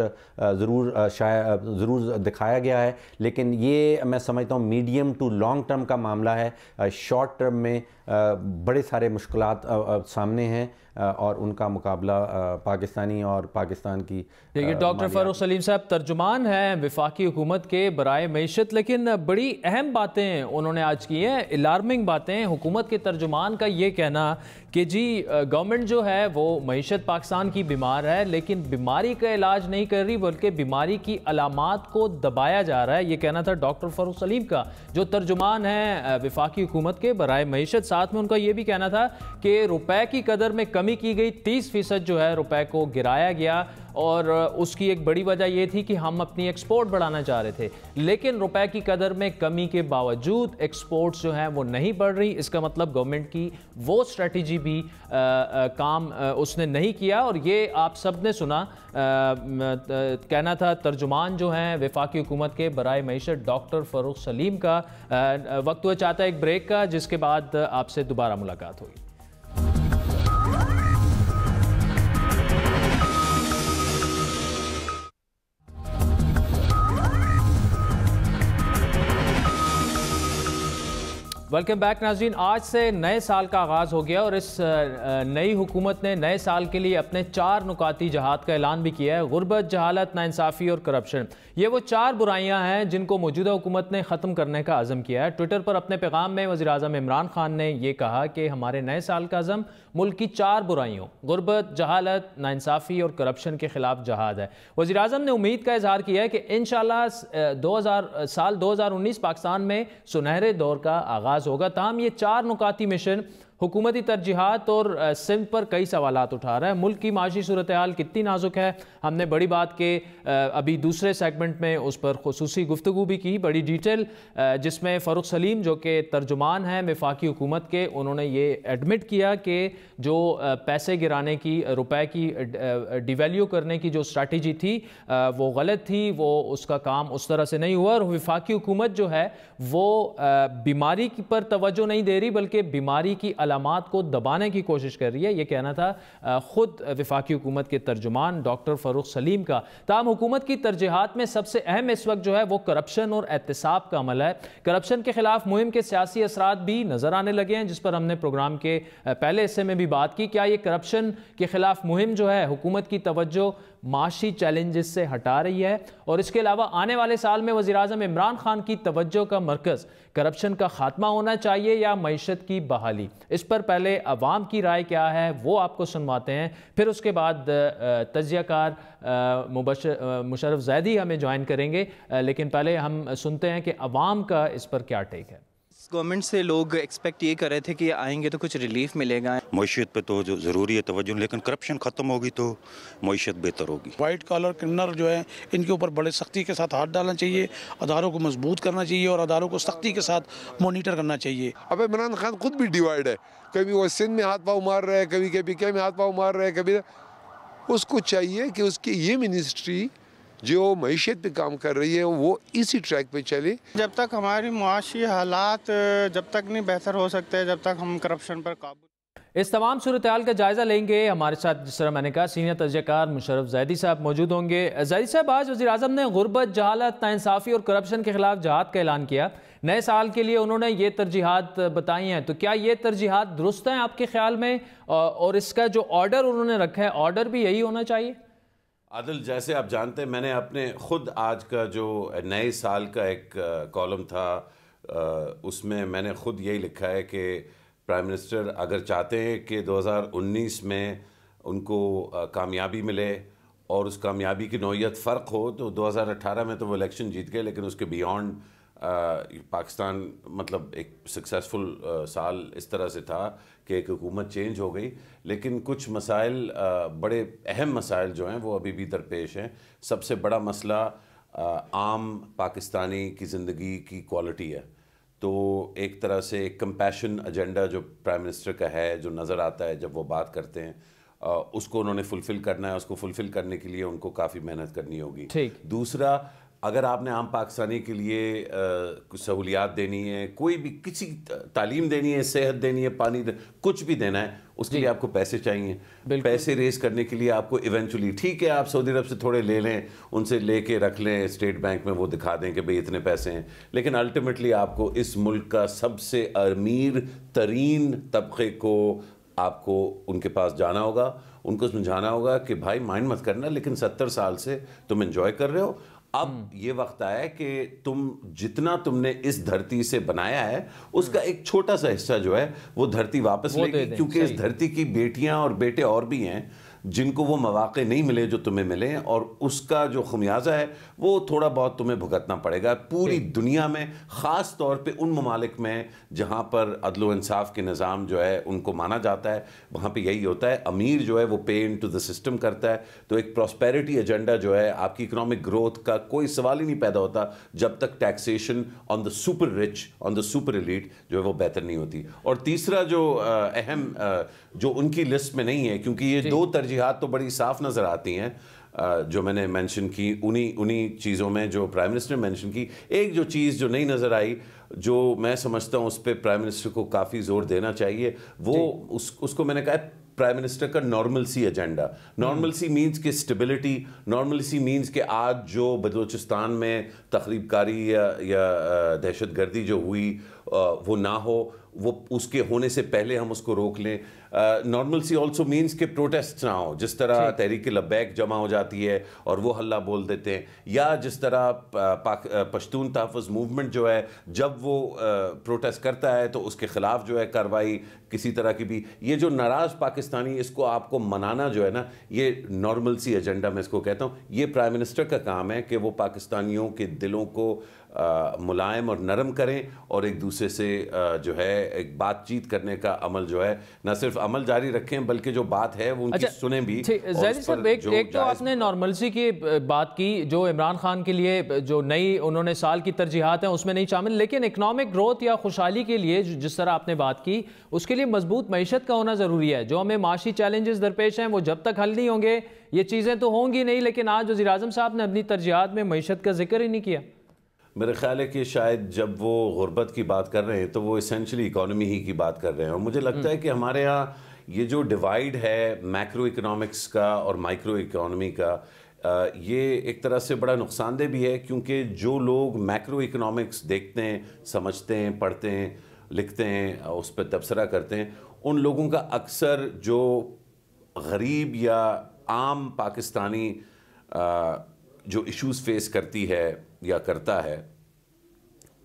ज़रूर दिखाया गया है। लेकिन ये मैं समझता हूँ मीडियम टू लॉन्ग टर्म का मामला है। शॉर्ट टर्म में बड़े सारे मुश्किलात सामने हैं और उनका मुकाबला पाकिस्तानी और पाकिस्तान की। देखिए, डॉक्टर फ़ारूक सलीम साहब तर्जुमान हैं वफाकी हुकूमत के बराए मईशत, लेकिन बड़ी अहम बातें उन्होंने आज की हैं, अलार्मिंग बातें। हुकूमत के तर्जुमान का ये कहना कि जी गवर्नमेंट जो है वो मईशत पाकिस्तान की बीमार है, लेकिन बीमारी का इलाज नहीं कर रही बल्कि बीमारी की अलामात को दबाया जा रहा है। ये कहना था डॉक्टर फ़ारूक सलीम का, जो तर्जुमान हैं वफाकी हुकूमत के बराए मईशत। साथ में उनका ये भी कहना था कि रुपए की कदर में कमी कमी की गई, 30% जो है रुपए को गिराया गया और उसकी एक बड़ी वजह यह थी कि हम अपनी एक्सपोर्ट बढ़ाना चाह रहे थे, लेकिन रुपए की कदर में कमी के बावजूद एक्सपोर्ट्स जो हैं वो नहीं बढ़ रही। इसका मतलब गवर्नमेंट की वो स्ट्रेटजी भी काम उसने नहीं किया और ये आप सब ने सुना। कहना था तर्जुमान जो हैं वफाकी हुकूमत के बराए मईशत डॉक्टर फ़ारूक सलीम का। वक्त हुआ चाहता है एक ब्रेक का, जिसके बाद आपसे दोबारा मुलाकात होगी। वेलकम बैक नाज़रीन। आज से नए साल का आगाज़ हो गया और इस नई हुकूमत ने नए साल के लिए अपने 4 नुकाती जहाद का ऐलान भी किया है। गुर्बत, जहालत, नाइंसाफ़ी और करप्शन, ये वो 4 बुराइयां हैं जिनको मौजूदा हुकूमत ने ख़त्म करने का अज़म किया है। ट्विटर पर अपने पैगाम में वज़ीर-ए-आज़म इमरान खान ने यह कहा कि हमारे नए साल का अज़म मुल्क की 4 बुराइयों गुर्बत, जहालत, नाइंसाफ़ी और करप्शन के ख़िलाफ़ जहाद है। वज़ीर-ए-आज़म ने उम्मीद का इज़हार किया है कि इंशाअल्लाह साल 2019 पाकिस्तान में सुनहरे दौर का आगाज़ होगा। ताहम ये 4 नुकाती मिशन हुकूमती तरजीहात और सिंध पर कई सवालात उठा रहा है। मुल्क की माशी सूरत हाल कितनी नाजुक है, हमने बड़ी बात के अभी दूसरे सेगमेंट में उस पर खुसूसी गुफ्तगू भी की, बड़ी डिटेल, जिसमें फ़ारूक सलीम जो कि तर्जुमान हैं वफाकी हुकूमत के, उन्होंने ये एडमिट किया कि जो पैसे गिराने की, रुपए की डिवैल्यू करने की जो स्ट्रैटेजी थी वो गलत थी, वो उसका काम उस तरह से नहीं हुआ और वफाकी हुकूमत जो है वो बीमारी पर तवज्जो नहीं दे रही बल्कि बीमारी की अलामात को दबाने की कोशिश कर रही है। ये कहना था खुद वफाकी हुकूमत के तर्जुमान डॉक्टर फ़ारूक सलीम का। ताहम हुकूमत की तरजीहात में सबसे अहम इस वक्त जो है वो करप्शन और एहतसाब का अमल है। करप्शन के खिलाफ मुहिम के सियासी असरात भी नज़र आने लगे हैं, जिस पर हमने प्रोग्राम के पहले हिस्से में भी बात की। क्या ये करप्शन के खिलाफ मुहिम जो है हुकूमत की तवज्जो माशी चैलेंजेस से हटा रही है? और इसके अलावा आने वाले साल में वज़ीर-ए-आज़म इमरान खान की तवज्जो का मरकज़ करप्शन का खात्मा होना चाहिए या मईशत की बहाली? इस पर पहले अवाम की राय क्या है वो आपको सुनवाते हैं, फिर उसके बाद तज्ज़ियाकार मुशर्रफ ज़ैदी हमें ज्वाइन करेंगे। लेकिन पहले हम सुनते हैं कि अवाम का इस पर क्या टेक है। गवर्नमेंट से लोग एक्सपेक्ट ये कर रहे थे कि आएंगे तो कुछ रिलीफ मिलेगा। मईशत पे तो जो ज़रूरी है तवज्जो, लेकिन करप्शन ख़त्म होगी तो मईशत बेहतर होगी। वाइट कॉलर क्रिमिनल जो है इनके ऊपर बड़े सख्ती के साथ हाथ डालना चाहिए, अदारों को मजबूत करना चाहिए और अदारों को सख्ती के साथ मॉनिटर करना चाहिए। अब इमरान खान खुद भी डिवाइड है, कभी वो सिंध में हाथ पाँव मार रहे हैं, कभी KPK में हाथ पाँव मार रहे हैं, कभी उसको चाहिए कि उसकी ये मिनिस्ट्री जो मईशत पे काम कर रही है वो इसी ट्रैक पे चले। जब तक हमारी मुआशी हालात जब तक नहीं बेहतर हो सकते, जब तक हम करप्शन पर काबू। इस तमाम सूरत हाल का जायज़ा लेंगे। हमारे साथ जिस तरह मैंने कहा सीनियर तज्ज़ियाकार मुशर्रफ ज़ैदी साहब मौजूद होंगे। ज़ैदी साहब, आज वज़ीर-ए-आज़म ने गुर्बत, जहालत, नाइंसाफ़ी और करप्शन के खिलाफ जहाद का ऐलान किया। नए साल के लिए उन्होंने ये तरजीहात बताई हैं, तो क्या ये तरजीहात दुरुस्त हैं आपके ख्याल में? और इसका जो ऑर्डर उन्होंने रखा है, ऑर्डर भी यही होना चाहिए? आदिल, जैसे आप जानते हैं, मैंने अपने ख़ुद आज का जो नए साल का एक कॉलम था उसमें मैंने ख़ुद यही लिखा है कि प्राइम मिनिस्टर अगर चाहते हैं कि 2019 में उनको कामयाबी मिले और उस कामयाबी की नौइयत फ़र्क हो, तो 2018 में तो वो इलेक्शन जीत गए, लेकिन उसके बियॉन्ड पाकिस्तान मतलब एक सक्सेसफुल साल इस तरह से था कि एक हुकूमत चेंज हो गई, लेकिन कुछ मसाइल, बड़े अहम मसाइल जो हैं वो अभी भी दरपेश हैं। सबसे बड़ा मसला आम पाकिस्तानी की ज़िंदगी की क्वालिटी है। तो एक तरह से एक कंपैशन एजेंडा जो प्राइम मिनिस्टर का है, जो नज़र आता है जब वो बात करते हैं, उसको उन्होंने फुलफ़िल करना है। उसको फुलफ़िल करने के लिए उनको काफ़ी मेहनत करनी होगी। दूसरा, अगर आपने आम पाकिस्तानी के लिए कुछ सहूलियात देनी है, कोई भी किसी तालीम देनी है, सेहत देनी है, पानी कुछ भी देना है, उसके लिए आपको पैसे चाहिए। पैसे रेस करने के लिए आपको इवेंचुअली, ठीक है, आप सऊदी अरब से थोड़े ले लें, उनसे लेके रख लें स्टेट बैंक में, वो दिखा दें कि भाई इतने पैसे हैं, लेकिन अल्टीमेटली आपको इस मुल्क का सबसे अमीर तरीन तबके को आपको उनके पास जाना होगा, उनको समझाना होगा कि भाई माइंड मत करना, लेकिन 70 साल से तुम एंजॉय कर रहे हो। अब ये वक्त आया है कि तुम जितना तुमने इस धरती से बनाया है उसका एक छोटा सा हिस्सा जो है वो धरती वापस लेगी, क्योंकि इस धरती की बेटियां और बेटे और भी हैं जिनको वो मौक़े नहीं मिले जो तुम्हें मिले, और उसका जो खमियाजा है वो थोड़ा बहुत तुम्हें भुगतना पड़ेगा पूरी दुनिया में, ख़ास तौर पे उन ममालिक में जहाँ पर अदल व इंसाफ के निज़ाम जो है उनको माना जाता है, वहाँ पे यही होता है। अमीर जो है वो पे इन टू द सिस्टम करता है, तो एक प्रॉस्पेरिटी एजेंडा जो है, आपकी इकोनॉमिक ग्रोथ का कोई सवाल ही नहीं पैदा होता जब तक taxation on the super rich, on the super elite जो है वो बेहतर नहीं होती। और तीसरा जो अहम जो उनकी लिस्ट में नहीं है, क्योंकि ये दो तरजीहात तो बड़ी साफ नज़र आती हैं जो मैंने मेंशन की, उन्हीं चीज़ों में जो प्राइम मिनिस्टर ने मेंशन की। एक जो चीज़ जो नहीं नज़र आई, जो मैं समझता हूँ उस पर प्राइम मिनिस्टर को काफ़ी ज़ोर देना चाहिए, वो उसको मैंने कहा है प्राइम मिनिस्टर का नॉर्मलसी एजेंडा। नॉर्मलसी मीन्स कि स्टेबिलिटी, नॉर्मलसी मीन्स कि आज जो बलूचिस्तान में तखरीबकारी या दहशतगर्दी जो हुई वो ना हो, वो उसके होने से पहले हम उसको रोक लें। नॉर्मलसी ऑल्सो मीन्स कि प्रोटेस्ट ना हो, जिस तरह तहरीक लब्बैक जमा हो जाती है और वो हल्ला बोल देते हैं, या जिस तरह पश्तून तहफ़्फ़ुज़ मूवमेंट जो है जब वो प्रोटेस्ट करता है तो उसके ख़िलाफ़ जो है कार्रवाई किसी तरह की भी, ये जो नाराज़ पाकिस्तानी, इसको आपको मनाना जो है ना, ये नॉर्मलसी एजेंडा मैं इसको कहता हूँ। ये प्राइम मिनिस्टर का काम है कि वो पाकिस्तानियों के दिलों को मुलायम और नरम करें और एक दूसरे से जो है एक बातचीत करने का अमल जो है न सिर्फ अमल जारी रखें बल्कि जो बात है वो उनकी सुने भी। ज़ैदी साहब, एक तो आपने नॉर्मलसी की बात की जो इमरान खान के लिए जो नई उन्होंने साल की तरजीहात हैं उसमें नहीं शामिल, लेकिन इकनॉमिक ग्रोथ या खुशहाली के लिए जिस तरह आपने बात की उसके लिए मजबूत मईशत का होना ज़रूरी है। जो हमें माशी चैलेंजेस दरपेश हैं वो जब तक हल नहीं होंगे ये चीज़ें तो होंगी नहीं, लेकिन आज वज़ीर आज़म साहब ने अपनी तरजीहात में मईशत का जिक्र ही नहीं किया। मेरे ख्याल है कि शायद जब वो गुर्बत की बात कर रहे हैं तो वो इसेंशली इकोनॉमी ही की बात कर रहे हैं, और मुझे लगता है कि हमारे यहाँ ये जो डिवाइड है मैक्रो इकोनॉमिक्स का और माइक्रो इकोनॉमी का, ये एक तरह से बड़ा नुकसानदेह भी है, क्योंकि जो लोग मैक्रो इकोनॉमिक्स देखते हैं, समझते हैं, पढ़ते हैं, लिखते हैं, उस पर तबसरा करते हैं, उन लोगों का अक्सर जो गरीब या आम पाकिस्तानी जो इश्यूज़ फेस करती है या करता है,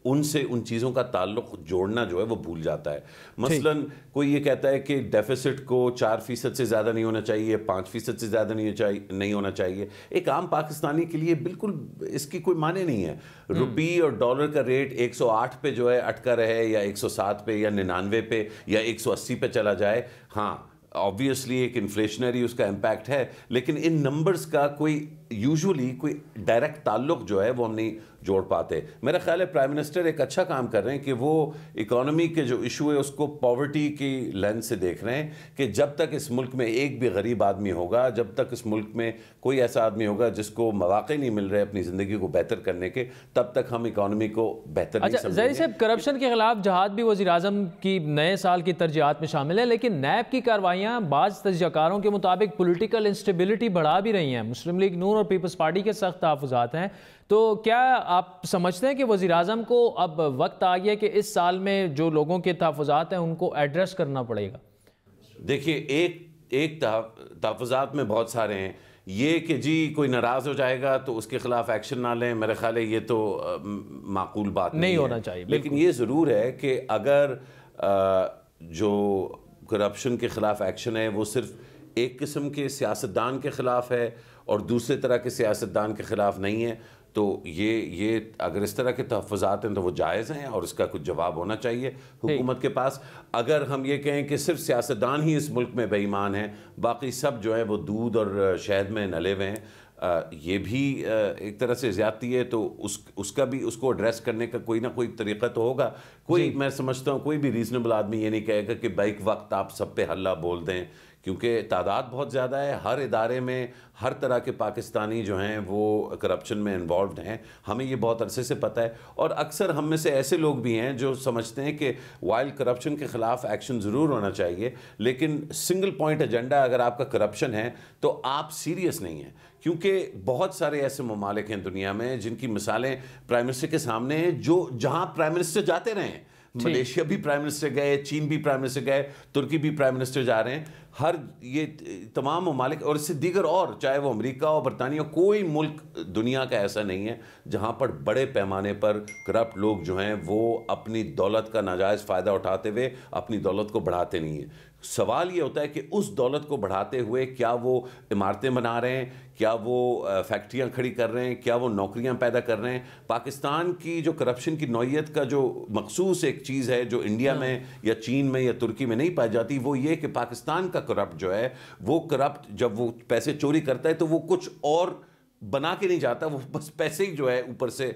उनसे उन चीज़ों का ताल्लुक जोड़ना जो है वो भूल जाता है। मसलन कोई ये कहता है कि डेफिसिट को 4% से ज़्यादा नहीं होना चाहिए, 5% से ज़्यादा नहीं होना चाहिए। एक आम पाकिस्तानी के लिए बिल्कुल इसकी कोई माने नहीं है। रुपये और डॉलर का रेट 108 पे जो है अटका रहे, या 107 पे, या 99 पे, या 180 पे चला जाए, हाँ ऑब्वियसली एक इन्फ्लेशनरी उसका इम्पैक्ट है, लेकिन इन नंबर्स का कोई यूजुअली कोई डायरेक्ट ताल्लुक जो है वो हम नहीं जोड़ पाते। मेरा ख्याल है प्राइम मिनिस्टर एक अच्छा काम कर रहे हैं कि वो इकोनॉमी के जो इशू है उसको पॉवर्टी की लेंस से देख रहे हैं कि जब तक इस मुल्क में एक भी गरीब आदमी होगा, जब तक इस मुल्क में कोई ऐसा आदमी होगा जिसको मौके नहीं मिल रहे अपनी ज़िंदगी को बेहतर करने के, तब तक हम इकोनॉमी को बेहतर नहीं समझेंगे। ज़ैदी साहब, करप्शन के खिलाफ जहाद भी वज़ीर आज़म की नए साल की तरजीहात में शामिल है, लेकिन नैब की कार्रवाइयाँ बाज़ तजज़ियाकारों के मुताबिक पोलिटिकल इंस्टेबिलिटी बढ़ा भी रही हैं। मुस्लिम लीग नून और पीपल्स पार्टी के सख्त तहफ़्फ़ुज़ात हैं, तो क्या आप समझते हैं कि वज़ीर आज़म को अब वक्त आ गया कि इस साल में जो लोगों के तहफ़्फ़ुज़ात हैं उनको एड्रेस करना पड़ेगा? देखिए, एक तहफ़्फ़ुज़ात में बहुत सारे हैं। ये कि जी कोई नाराज़ हो जाएगा तो उसके ख़िलाफ़ एक्शन ना लें, मेरे ख्याल है ये तो माकूल बात नहीं होना चाहिए। लेकिन ये ज़रूर है कि अगर जो करप्शन के ख़िलाफ़ एक्शन है वो सिर्फ एक किस्म के सियासतदान के ख़िलाफ़ है और दूसरे तरह के सियासतदान के ख़िलाफ़ नहीं है, तो ये अगर इस तरह के तहफ़्फ़ुज़ात हैं तो वो जायज़ हैं और इसका कुछ जवाब होना चाहिए हुकूमत के पास। अगर हम ये कहें कि सिर्फ सियासतदान ही इस मुल्क में बेईमान हैं, बाकी सब जो है वो दूध और शहद में नले हुए हैं, ये भी एक तरह से ज़्यादती है, तो उसका भी उसको एड्रेस करने का कोई ना कोई तरीक़ा तो होगा। कोई, मैं समझता हूँ कोई भी रीज़नेबल आदमी ये नहीं कहेगा कि बैक वक्त आप सब पे हल्ला बोल दें, क्योंकि तादाद बहुत ज़्यादा है। हर इदारे में हर तरह के पाकिस्तानी जो हैं वो करप्शन में इन्वॉल्व हैं, हमें ये बहुत अरसे से पता है। और अक्सर हम में से ऐसे लोग भी हैं जो समझते हैं कि वाइल करप्शन के ख़िलाफ़ एक्शन ज़रूर होना चाहिए, लेकिन सिंगल पॉइंट एजेंडा अगर आपका करप्शन है तो आप सीरियस नहीं हैं, क्योंकि बहुत सारे ऐसे ममालिक हैं दुनिया में जिनकी मिसालें प्राइम मिनिस्टर के सामने हैं, जो जहाँ प्राइम मिनिस्टर जाते रहे हैं। मलेशिया भी प्राइम मिनिस्टर गए, चीन भी प्राइम मिनिस्टर गए, तुर्की भी प्राइम मिनिस्टर जा रहे हैं। हर ये तमाम ममालिक और इससे दीगर, और चाहे वो अमेरिका और बरतानिया, कोई मुल्क दुनिया का ऐसा नहीं है जहाँ पर बड़े पैमाने पर करप्ट लोग जो हैं वो अपनी दौलत का नाजायज़ फ़ायदा उठाते हुए अपनी दौलत को बढ़ाते नहीं हैं। सवाल ये होता है कि उस दौलत को बढ़ाते हुए क्या वो इमारतें बना रहे हैं, क्या वो फैक्ट्रियां खड़ी कर रहे हैं, क्या वो नौकरियां पैदा कर रहे हैं। पाकिस्तान की जो करप्शन की नौइयत का जो मखसूस एक चीज़ है जो इंडिया में या चीन में या तुर्की में नहीं पाई जाती, वो ये कि पाकिस्तान का करप्ट जो है वो करप्ट जब वो पैसे चोरी करता है तो वो कुछ और बना के नहीं जाता, वो बस पैसे ही जो है ऊपर से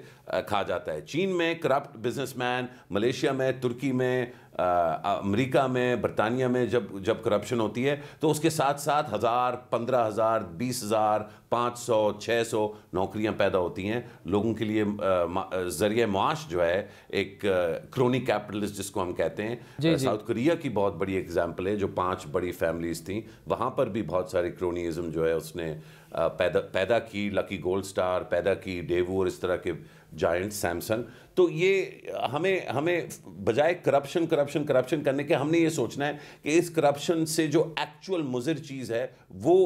खा जाता है। चीन में करप्ट बिजनेसमैन, मलेशिया में, तुर्की में, अमेरिका में, बरतानिया में जब करप्शन होती है तो उसके साथ साथ 1000, 15,000, 20,000, 500, 600 नौकरियां पैदा होती हैं लोगों के लिए। जरिए मुआश जो है एक क्रोनी कैपिटलिस्ट जिसको हम कहते हैं, साउथ कोरिया की बहुत बड़ी एग्जाम्पल है जो 5 बड़ी फैमिलीज थी, वहाँ पर भी बहुत सारी क्रोनीइज्म जो है उसने पैदा की। लकी गोल्ड स्टार पैदा की, डेवू और इस तरह के जायंट, सैमसंग। तो ये हमें बजाय करप्शन करने के हमने ये सोचना है कि इस करप्शन से जो एक्चुअल मुज़िर चीज़ है वो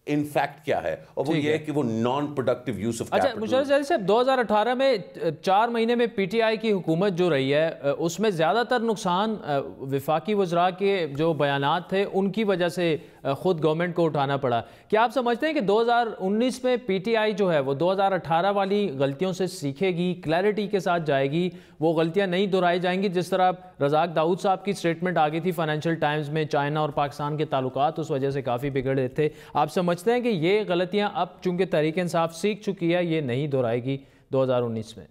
इनफैक्ट क्या है, और वो ये है कि वो non productive use of capital. अच्छा मुशर्रफ जैदी साहब, 2018 में 4 महीने में पीटीआई की हुकूमत जो रही है उसमें ज़्यादातर नुकसान वफाकी वज़रा के जो बयानात थे उनकी वजह से ख़ुद गवर्नमेंट को उठाना पड़ा। क्या आप समझते हैं कि 2019 में पीटीआई जो है वो 2018 वाली गलतियों से सीखेगी, क्लैरिटी के साथ जाएगी, वो गलतियां नहीं दोहराई जाएंगी? जिस तरह रज़ाक दाऊद साहब की स्टेटमेंट आ गई थी फाइनेंशियल टाइम्स में, चाइना और पाकिस्तान के ताल्लुकात उस वजह से काफ़ी बिगड़ रहे थे। आप समझते हैं कि ये गलतियां अब चूंकि तहरीक इंसाफ सीख चुकी है ये नहीं दोहराएगी 2019 में?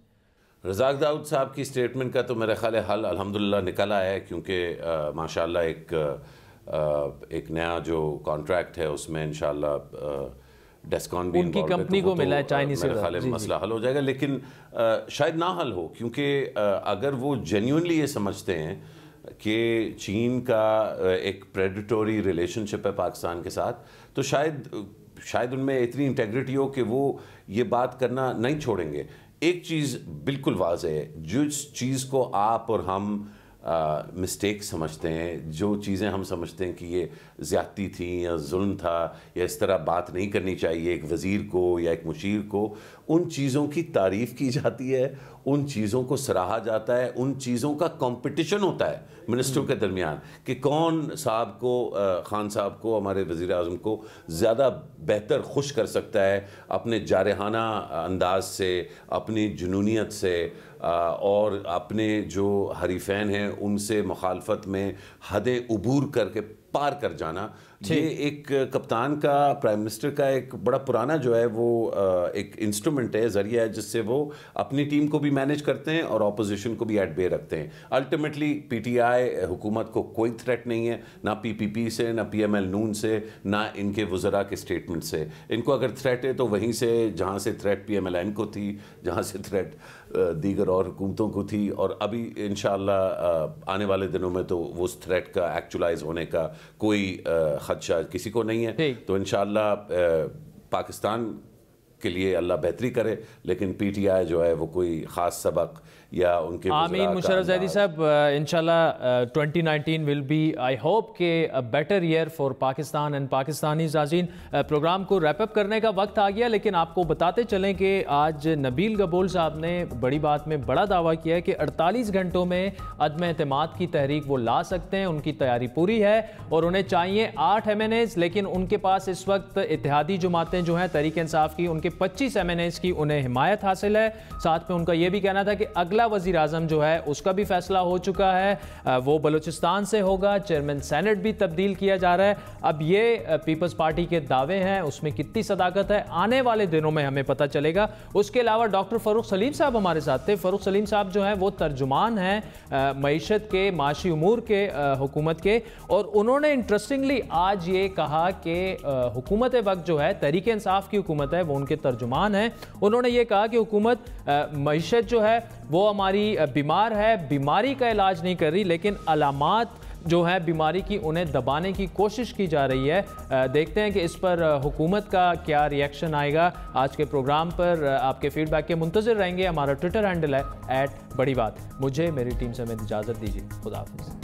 रज़ाक दाऊद साहब की स्टेटमेंट का तो मेरा ख्याल है हल अल्हम्दुलिल्लाह निकल आया है, क्योंकि माशाल्लाह एक नया जो कॉन्ट्रैक्ट है उसमें इंशाल्लाह डेस्कॉन भी उनकी कंपनी को मिला है चाइनीज, मेरे ख्याल है मसला हल हो जाएगा। लेकिन शायद ना हल हो, क्योंकि अगर वो जेन्युइनली ये समझते हैं कि चीन का एक प्रेडिटोरी रिलेशनशिप है पाकिस्तान के साथ, तो शायद उनमें इतनी इंटेग्रिटी हो कि वो ये बात करना नहीं छोड़ेंगे। एक चीज़ बिल्कुल वाज़ेह है, जिस चीज़ को आप और हम मिस्टेक समझते हैं, जो चीज़ें हम समझते हैं कि ये ज़्यादती थी या जुल्म था या इस तरह बात नहीं करनी चाहिए एक वज़ीर को या एक मुशीर को, उन चीज़ों की तारीफ़ की जाती है, उन चीज़ों को सराहा जाता है, उन चीज़ों का कंपटीशन होता है मिनिस्टरों के दरमियान कि कौन साहब को, खान साहब को, हमारे वज़ीर आज़म को ज़्यादा बेहतर खुश कर सकता है अपने जारहाना अंदाज से, अपनी जुनूनियत से और अपने जो हरीफैन हैं उनसे मुखालफत में हदें उबूर करके पार कर जाना। ये एक कप्तान का, प्राइम मिनिस्टर का एक बड़ा पुराना जो है वो एक इंस्ट्रूमेंट है, जरिया है, जिससे वो अपनी टीम को भी मैनेज करते हैं और ऑपोजिशन को भी एट बे रखते हैं। अल्टीमेटली पीटीआई हुकूमत को कोई थ्रेट नहीं है, ना पीपीपी से, ना पीएमएल नून से, ना इनके वज़रा के स्टेटमेंट से। इनको अगर थ्रेट है तो वहीं से जहाँ से थ्रेट पीएमएलएन को थी, जहाँ से थ्रेट दीगर और हुकूमतों को थी, और अभी इंशाअल्लाह आने वाले दिनों में तो उस थ्रेट का एक्चुअलाइज होने का कोई खदशा किसी को नहीं है। तो इंशाअल्लाह पाकिस्तान के लिए अल्लाह बेहतरी करे, लेकिन पीटीआई जो है वो कोई ख़ास सबक या उनके आमीन। मुशर्रफ जैदी साहब, इंशाल्लाह 2019 विल बी, आई होप के a better year for Pakistan and Pakistani नाज़रीन। प्रोग्राम को रैप अप करने का वक्त आ गया, लेकिन आपको बताते चलें कि आज नबील गबोल साहब ने बड़ी बात में बड़ा दावा किया है कि 48 घंटों में अदम एतमाद की तहरीक वो ला सकते हैं, उनकी तैयारी पूरी है और उन्हें चाहिए 8 MNAs, लेकिन उनके पास इस वक्त इत्तेहादी जमातें जो हैं तहरीक इंसाफ की, उनके 25 MNAs की उन्हें हिमायत हासिल है। साथ में उनका यह भी कहना था कि अगला वज़ीर आज़म जो है उसका भी फैसला हो चुका है, वो बलूचिस्तान से होगा, चेयरमैन सेनेट भी तब्दील किया जा रहा है। अब ये पीपल्स पार्टी के दावे हैं, उसमें कितनी सदाकत है आने वाले दिनों में हमें पता चलेगा। उसके अलावा डॉक्टर फ़रूख सलीम साहब हमारे साथ थे। फ़रूख सलीम साहब जो हैं वो तर्जुमान हैं मईशत के, माशी उमूर के, हुकूमत के, और उन्होंने इंटरेस्टिंगली आज ये कहा कि हुकूमत वक्त जो है तहरीक इंसाफ की हुकूमत है, वो उनके तर्जुमान हैं। उन्होंने ये कहा कि हुकूमत मईशत जो है वो हमारी बीमार है, बीमारी का इलाज नहीं कर रही, लेकिन अलामात जो है बीमारी की उन्हें दबाने की कोशिश की जा रही है। देखते हैं कि इस पर हुकूमत का क्या रिएक्शन आएगा। आज के प्रोग्राम पर आपके फीडबैक के मुंतज़िर रहेंगे। हमारा ट्विटर हैंडल है @बड़ी बात। मुझे मेरी टीम से इजाज़त दीजिए। खुदा हाफ़िज़।